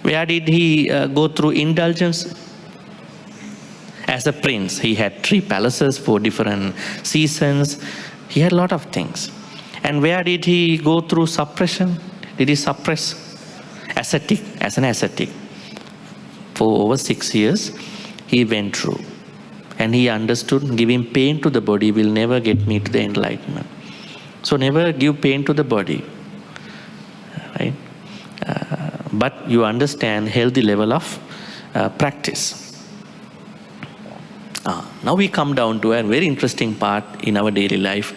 Where did he go through indulgence? As a prince, he had 3 palaces for different seasons. He had a lot of things. And where did he go through suppression? Did he suppress? Ascetic, as an ascetic. For over 6 years, he went through. And he understood giving pain to the body will never get me to the enlightenment. So never give pain to the body. Right? But you understand healthy level of practice. Now we come down to a very interesting part in our daily life.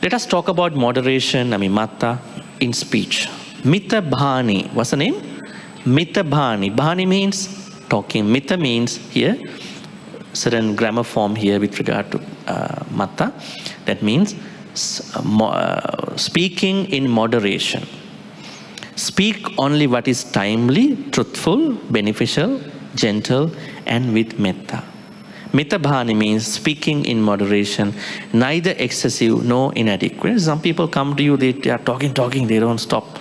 Let us talk about moderation, Matta, in speech. Mitta Bhani, what's the name? Mitta Bhani. Bhani means talking. Mitta means here, certain grammar form here with regard to Matta. That means speaking in moderation. Speak only what is timely, truthful, beneficial, gentle, and with metta. Mitta Bhani means speaking in moderation, neither excessive nor inadequate. Some people come to you, they are talking, they don't stop.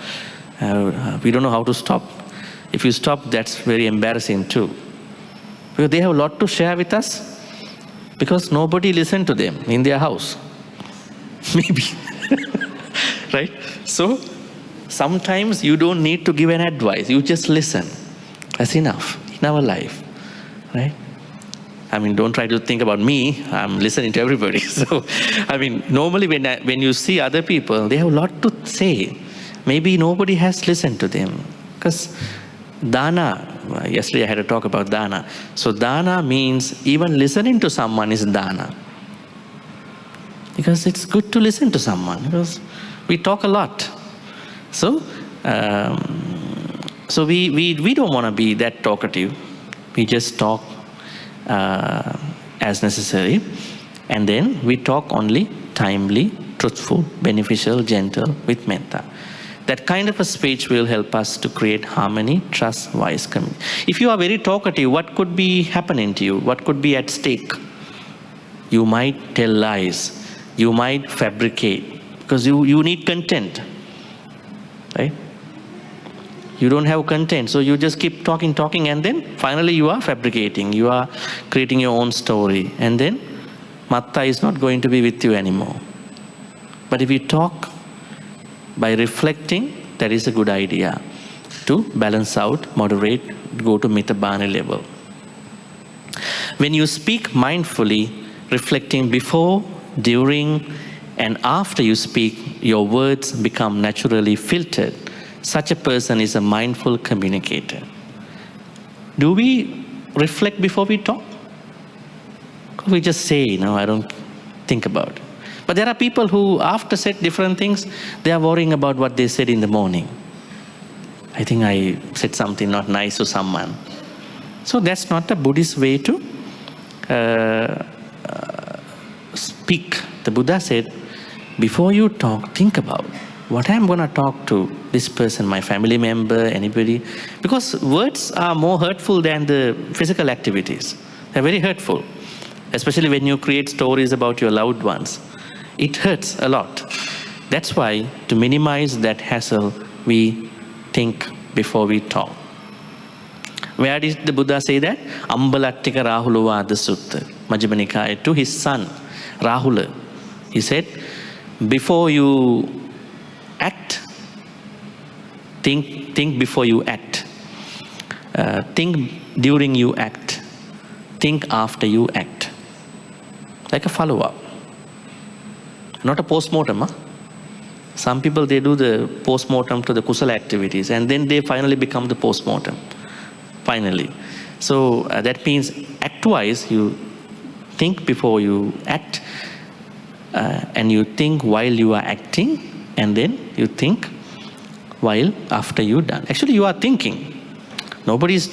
We don't know how to stop. If you stop, that's very embarrassing too. Because they have a lot to share with us, because nobody listened to them in their house. Maybe. Right? So, sometimes you don't need to give an advice. You just listen. That's enough in our life. Right? Don't try to think about me. I'm listening to everybody. So, normally when you see other people, they have a lot to say. Maybe nobody has listened to them. Because dana, yesterday I had a talk about dana. So dana means even listening to someone is dana. Because it's good to listen to someone. Because we talk a lot. So, we don't want to be that talkative. We just talk as necessary, and then we talk only timely, truthful, beneficial, gentle, with metta. That kind of a speech will help us to create harmony, trust, wise community. If you are very talkative, what could be happening to you? What could be at stake? You might tell lies. You might fabricate, because you need content. Right? You don't have content, so you just keep talking, and then finally you are fabricating. You are creating your own story, and then Matta is not going to be with you anymore. But if you talk by reflecting, that is a good idea to balance out, moderate, go to Mitta Bhani level. When you speak mindfully, reflecting before, during, and after you speak, your words become naturally filtered. Such a person is a mindful communicator. Do we reflect before we talk? We just say, I don't think about it. But there are people who, after said different things, they are worrying about what they said in the morning. I think I said something not nice to someone. So that's not a Buddhist way to speak, the Buddha said, before you talk, think about what I'm going to talk to this person, my family member, anybody. Because words are more hurtful than the physical activities. They're very hurtful. Especially when you create stories about your loved ones. It hurts a lot. That's why, to minimize that hassle, we think before we talk. Where did the Buddha say that? Ambalattika Rahuluvada Sutta, Majjhima Nikaya, to his son, Rahula. He said, before you act, think before you act. Think during you act. Think after you act. Like a follow-up. Not a post-mortem. Huh? Some people, they do the post-mortem to the kusala activities and then they finally become the post-mortem. Finally. So that means act-wise, you think before you act and you think while you are acting and then you think while after you're done. Actually, you are thinking. Nobody's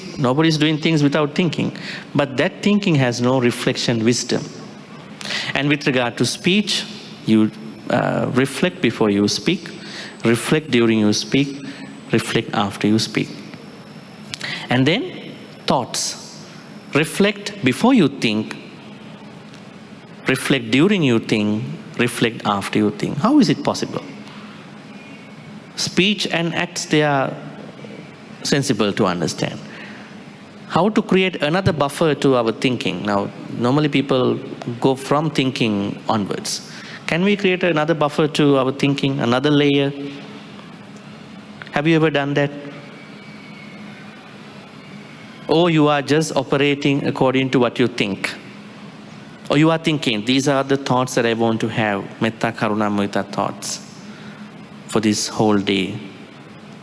doing things without thinking. But that thinking has no reflection wisdom. And with regard to speech, you reflect before you speak, reflect during you speak, reflect after you speak. And then thoughts. Reflect before you think, reflect during you think, reflect after you think. How is it possible? Speech and acts, they are sensible to understand. How to create another buffer to our thinking? Now, normally people go from thinking onwards. Can we create another buffer to our thinking, another layer? Have you ever done that? Or you are just operating according to what you think? Or you are thinking, these are the thoughts that I want to have, metta, karuna, mudita thoughts for this whole day,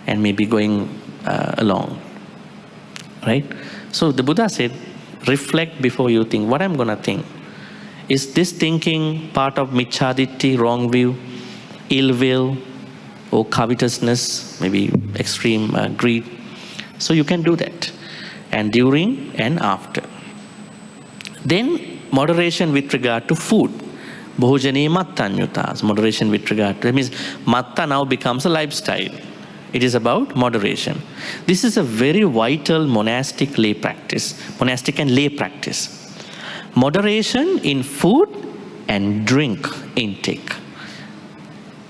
and maybe going along, right? So the Buddha said, reflect before you think. What I'm going to think? Is this thinking part of miccāditthi, wrong view, ill will, or covetousness, maybe extreme greed? So you can do that. And during and after. Then moderation with regard to food. Bhojane mattanyutas, moderation with regard to, that means matta now becomes a lifestyle. It is about moderation. This is a very vital monastic lay practice, monastic and lay practice. Moderation in food and drink intake.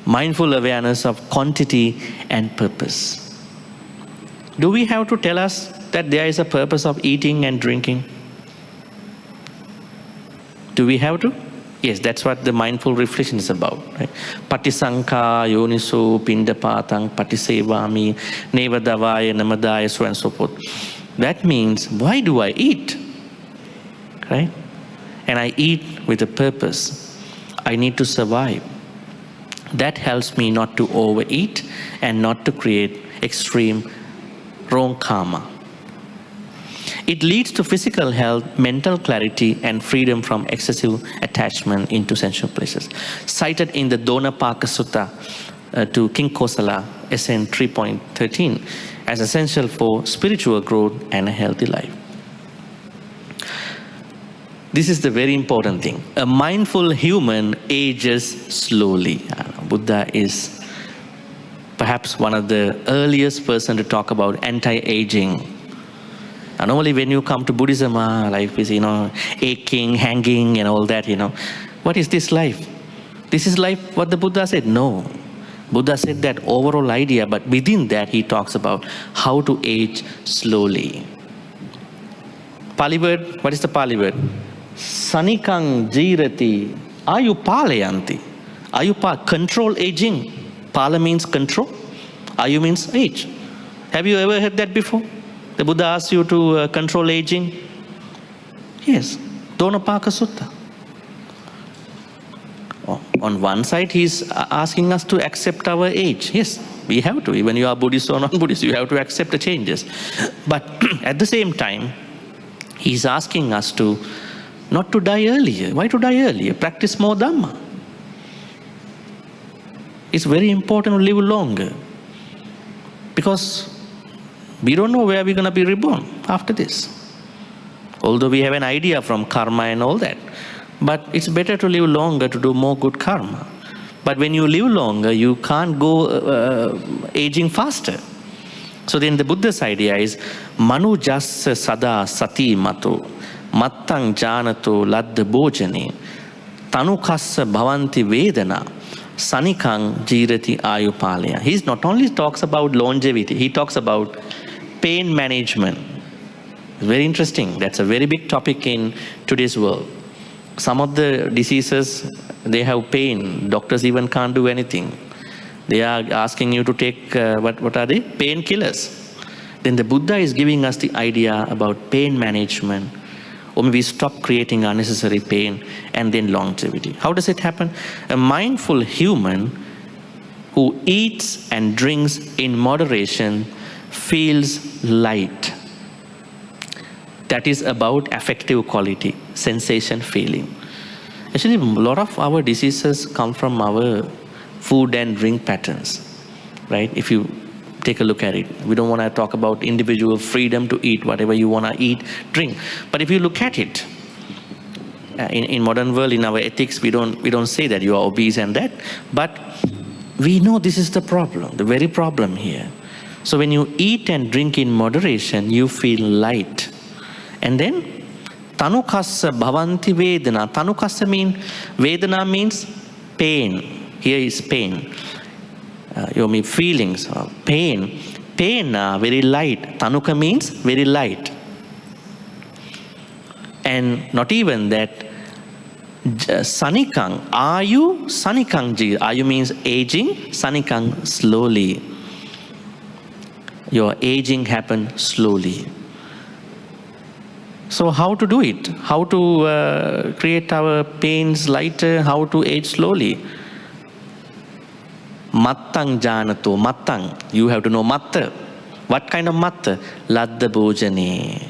Mindful awareness of quantity and purpose. Do we have to tell us that there is a purpose of eating and drinking? Do we have to? Yes, that's what the mindful reflection is about. Right? Patisankha, yoniso, pindapatang, patisevami, nevadavaya, namadaya, so and so forth. That means, why do I eat? Right? And I eat with a purpose. I need to survive. That helps me not to overeat and not to create extreme wrong karma. It leads to physical health, mental clarity, and freedom from excessive attachment into sensual pleasures. Cited in the Donapaka Sutta to King Kosala, SN 3.13, as essential for spiritual growth and a healthy life. This is the very important thing. A mindful human ages slowly. Buddha is perhaps one of the earliest person to talk about anti-aging. Normally when you come to Buddhism, life is, aching, hanging and all that, What is this life? This is life, what the Buddha said? No. Buddha said that overall idea, but within that he talks about how to age slowly. Pali word, what is the Pali word? Sanikang jirati ayupalayanti. Control aging. Pala means control. Ayu means age. Have you ever heard that before? The Buddha asks you to control aging? Yes. Donapaka Sutta. On one side, he's asking us to accept our age. Yes, we have to. Even you are Buddhist or non-Buddhist, you have to accept the changes. But at the same time, he's asking us to not to die earlier. Why to die earlier? Practice more Dhamma. It's very important to live longer. Because we don't know where we're going to be reborn after this. Although we have an idea from karma and all that. But it's better to live longer to do more good karma. But when you live longer, you can't go aging faster. So then the Buddha's idea is Manu jassa sada sati mato mattang janato ladda bojane tanukassa bhavanti vedana sanikang jirati ayupalaya. He not only talks about longevity, he talks about pain management. Very interesting. That's a very big topic in today's world. Some of the diseases, they have pain. Doctors even can't do anything. They are asking you to take, what are they? Painkillers. Then the Buddha is giving us the idea about pain management. Or maybe stop creating unnecessary pain, and then longevity. How does it happen? A mindful human who eats and drinks in moderation feels light. That is about affective quality, sensation, feeling. Actually, a lot of our diseases come from our food and drink patterns, right? If you take a look at it, we don't want to talk about individual freedom to eat whatever you want to eat, drink. But if you look at it, in modern world, in our ethics, we don't say that you are obese and that, but we know this is the problem, the very problem here. So when you eat and drink in moderation, you feel light. And then tanukassa bhavanti vedana. Tanukassa means, vedana means pain. Here is pain. You mean feelings of pain. Pain are very light. Tanuka means very light. And not even that, sanikang, ayu sanikang ji. Ayu means aging, sanikang slowly. Your aging happens slowly. So how to do it? How to create our pains lighter? How to age slowly? Mattang janato. Mattang. You have to know matta. What kind of matta? Ladda bojane.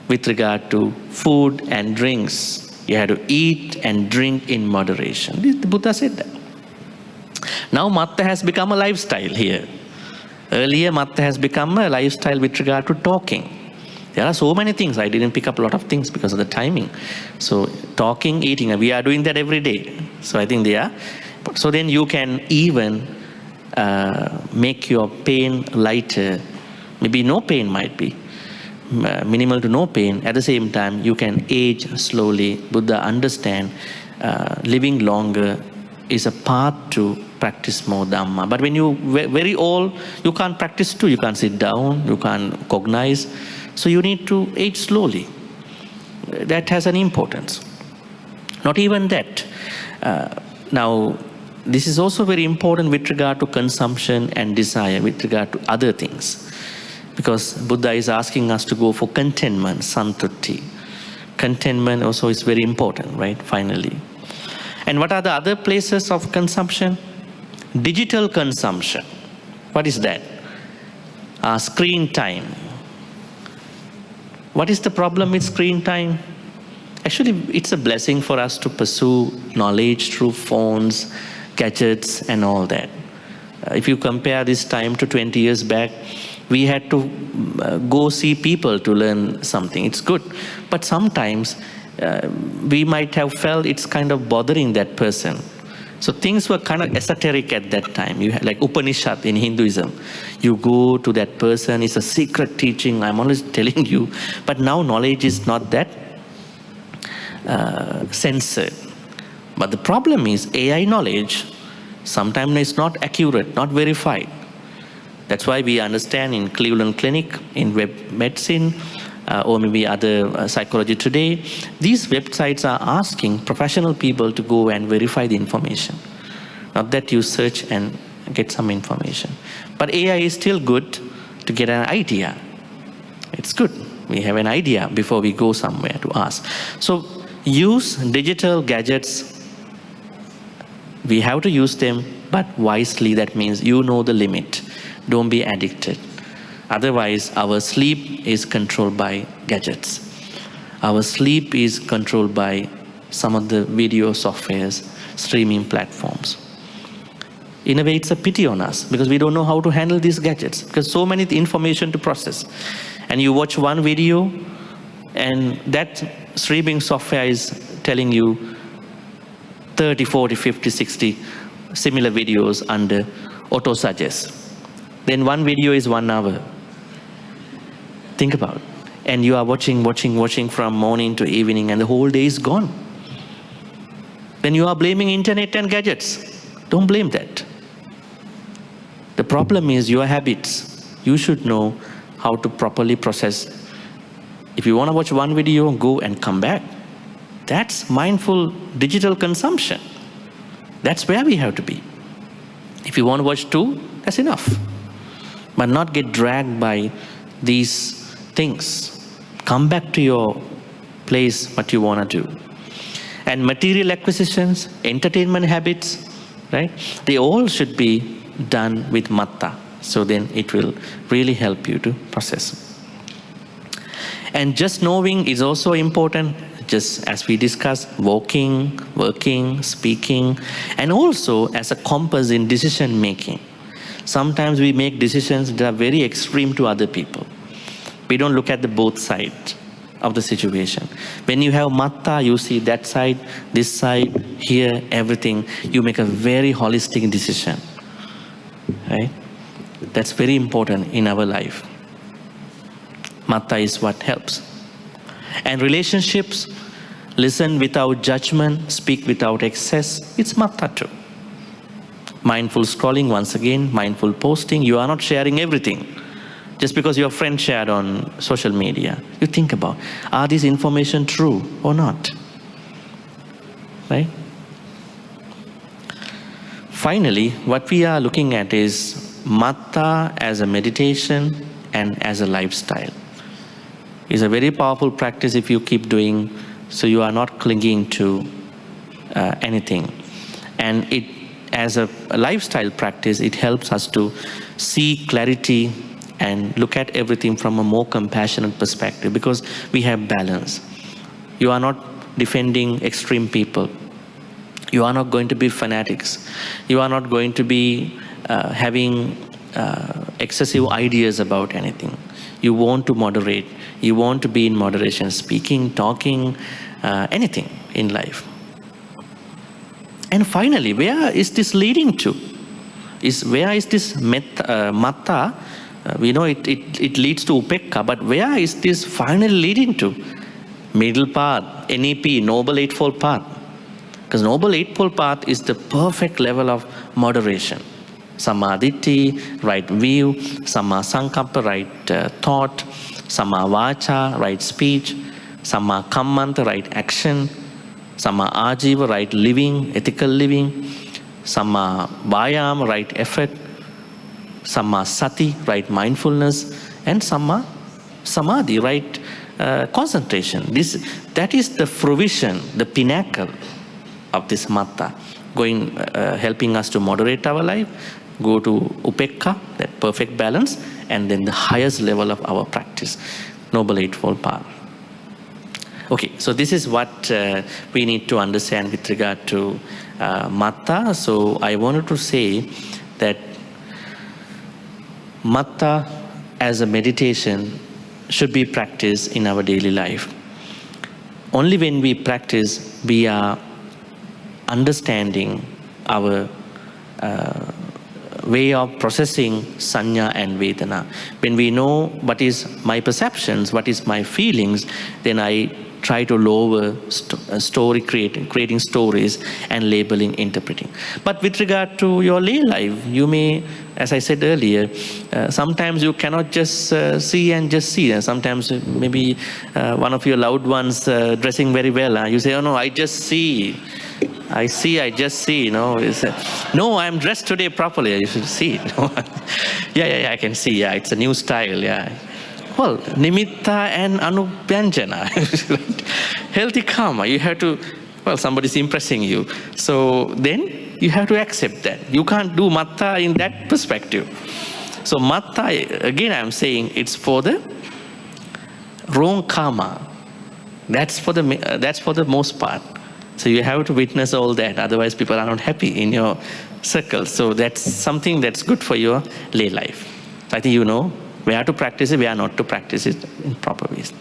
With regard to food and drinks, you have to eat and drink in moderation. The Buddha said that. Now matta has become a lifestyle here. Earlier matta has become a lifestyle with regard to talking. There are so many things. I didn't pick up a lot of things because of the timing. So talking, eating, we are doing that every day. So I think they are. So then you can even make your pain lighter. Maybe no pain might be. Minimal to no pain. At the same time, you can age slowly. Buddha understand living longer is a path to practice more Dhamma. But when you very old, you can't practice too. You can't sit down. You can't cognize. So you need to age slowly. That has an importance. Not even that. Now, this is also very important with regard to consumption and desire, with regard to other things. Because Buddha is asking us to go for contentment, santutti. Contentment also is very important, right? Finally. And what are the other places of consumption? Digital consumption. What is that? Screen time. What is the problem with screen time? Actually, it's a blessing for us to pursue knowledge through phones, gadgets, and all that. If you compare this time to 20 years back, we had to go see people to learn something. It's good. But sometimes we might have felt it's kind of bothering that person. So things were kind of esoteric at that time. You had like Upanishad in Hinduism. You go to that person, it's a secret teaching, I'm always telling you. But now knowledge is not that censored. But the problem is AI knowledge sometimes is not accurate, not verified. That's why we understand in Cleveland Clinic, in web medicine, or maybe other psychology today, these websites are asking professional people to go and verify the information. Not that you search and get some information. But AI is still good to get an idea. It's good. We have an idea before we go somewhere to ask. So use digital gadgets. We have to use them, but wisely. That means you know the limit. Don't be addicted. Otherwise, our sleep is controlled by gadgets. Our sleep is controlled by some of the video softwares, streaming platforms. In a way, it's a pity on us because we don't know how to handle these gadgets because so many information to process. And you watch one video, And that streaming software is telling you 30, 40, 50, 60 similar videos under auto-suggest. Then one video is 1 hour. Think about it. And you are watching from morning to evening, and the whole day is gone. Then you are blaming internet and gadgets. Don't blame that. The problem is your habits. You should know how to properly process. If you want to watch one video, go and come back. That's mindful digital consumption. That's where we have to be. If you want to watch 2, that's enough. But not get dragged by these things. Come back to your place, what you want to do. And material acquisitions, entertainment habits, right? They all should be done with Matta. So then it will really help you to process. And just knowing is also important, just as we discussed, walking, working, speaking, and also as a compass in decision making. Sometimes we make decisions that are very extreme to other people. We don't look at the both sides of the situation. When you have Matta, you see that side, this side, here, everything. You make a very holistic decision, right? That's very important in our life. Matta is what helps. And relationships, listen without judgment, speak without excess. It's Matta too. Mindful scrolling, once again, mindful posting. You are not sharing everything. Just because your friend shared on social media, you think about, are these information true or not? Right? Finally, what we are looking at is Matta as a meditation and as a lifestyle. It's a very powerful practice if you keep doing, so you are not clinging to anything. And it, as a lifestyle practice, it helps us to see clarity and look at everything from a more compassionate perspective, because we have balance. You are not defending extreme people. You are not going to be fanatics. You are not going to be having excessive ideas about anything. You want to moderate. You want to be in moderation, speaking, talking, anything in life. And finally, where is this leading to? Where is this Matta? We know it leads to Upekka, but where is this finally leading to? Middle path, NEP, Noble Eightfold Path. Because Noble Eightfold Path is the perfect level of moderation. Samadhi, right view, Samma Sankappa, right thought, Samma Vacha, right speech, Samma Kammanta, right action, Samma Ajiva, right living, ethical living, Samma Vayama, right effort, Samma Sati, right mindfulness, and Samma Samadhi, right concentration. That is the fruition, the pinnacle of this Matta, helping us to moderate our life, go to Upekka, that perfect balance, and then the highest level of our practice, Noble Eightfold Path. Okay, so this is what we need to understand with regard to Matta. So I wanted to say that Matta as a meditation should be practiced in our daily life. Only when we practice, we are understanding our way of processing sanya and vedana. When we know what is my perceptions, what is my feelings, then I try to lower creating stories and labeling, interpreting. But with regard to your lay life, you may, as I said earlier, sometimes you cannot just see and just see. And sometimes maybe one of your loved ones dressing very well, you say, oh no, I just see. I just see, no, I'm dressed today properly, you should see it. Yeah, I can see, yeah, it's a new style, yeah. Well, nimitta and anubhyanjana, right? Healthy karma, you have to, somebody's impressing you. So then you have to accept that. You can't do Matta in that perspective. So Matta, again I'm saying, it's for the wrong karma. That's for the most part. So you have to witness all that, otherwise people are not happy in your circle. So that's something that's good for your lay life. I think you know where to practice it, where not to practice it in proper ways.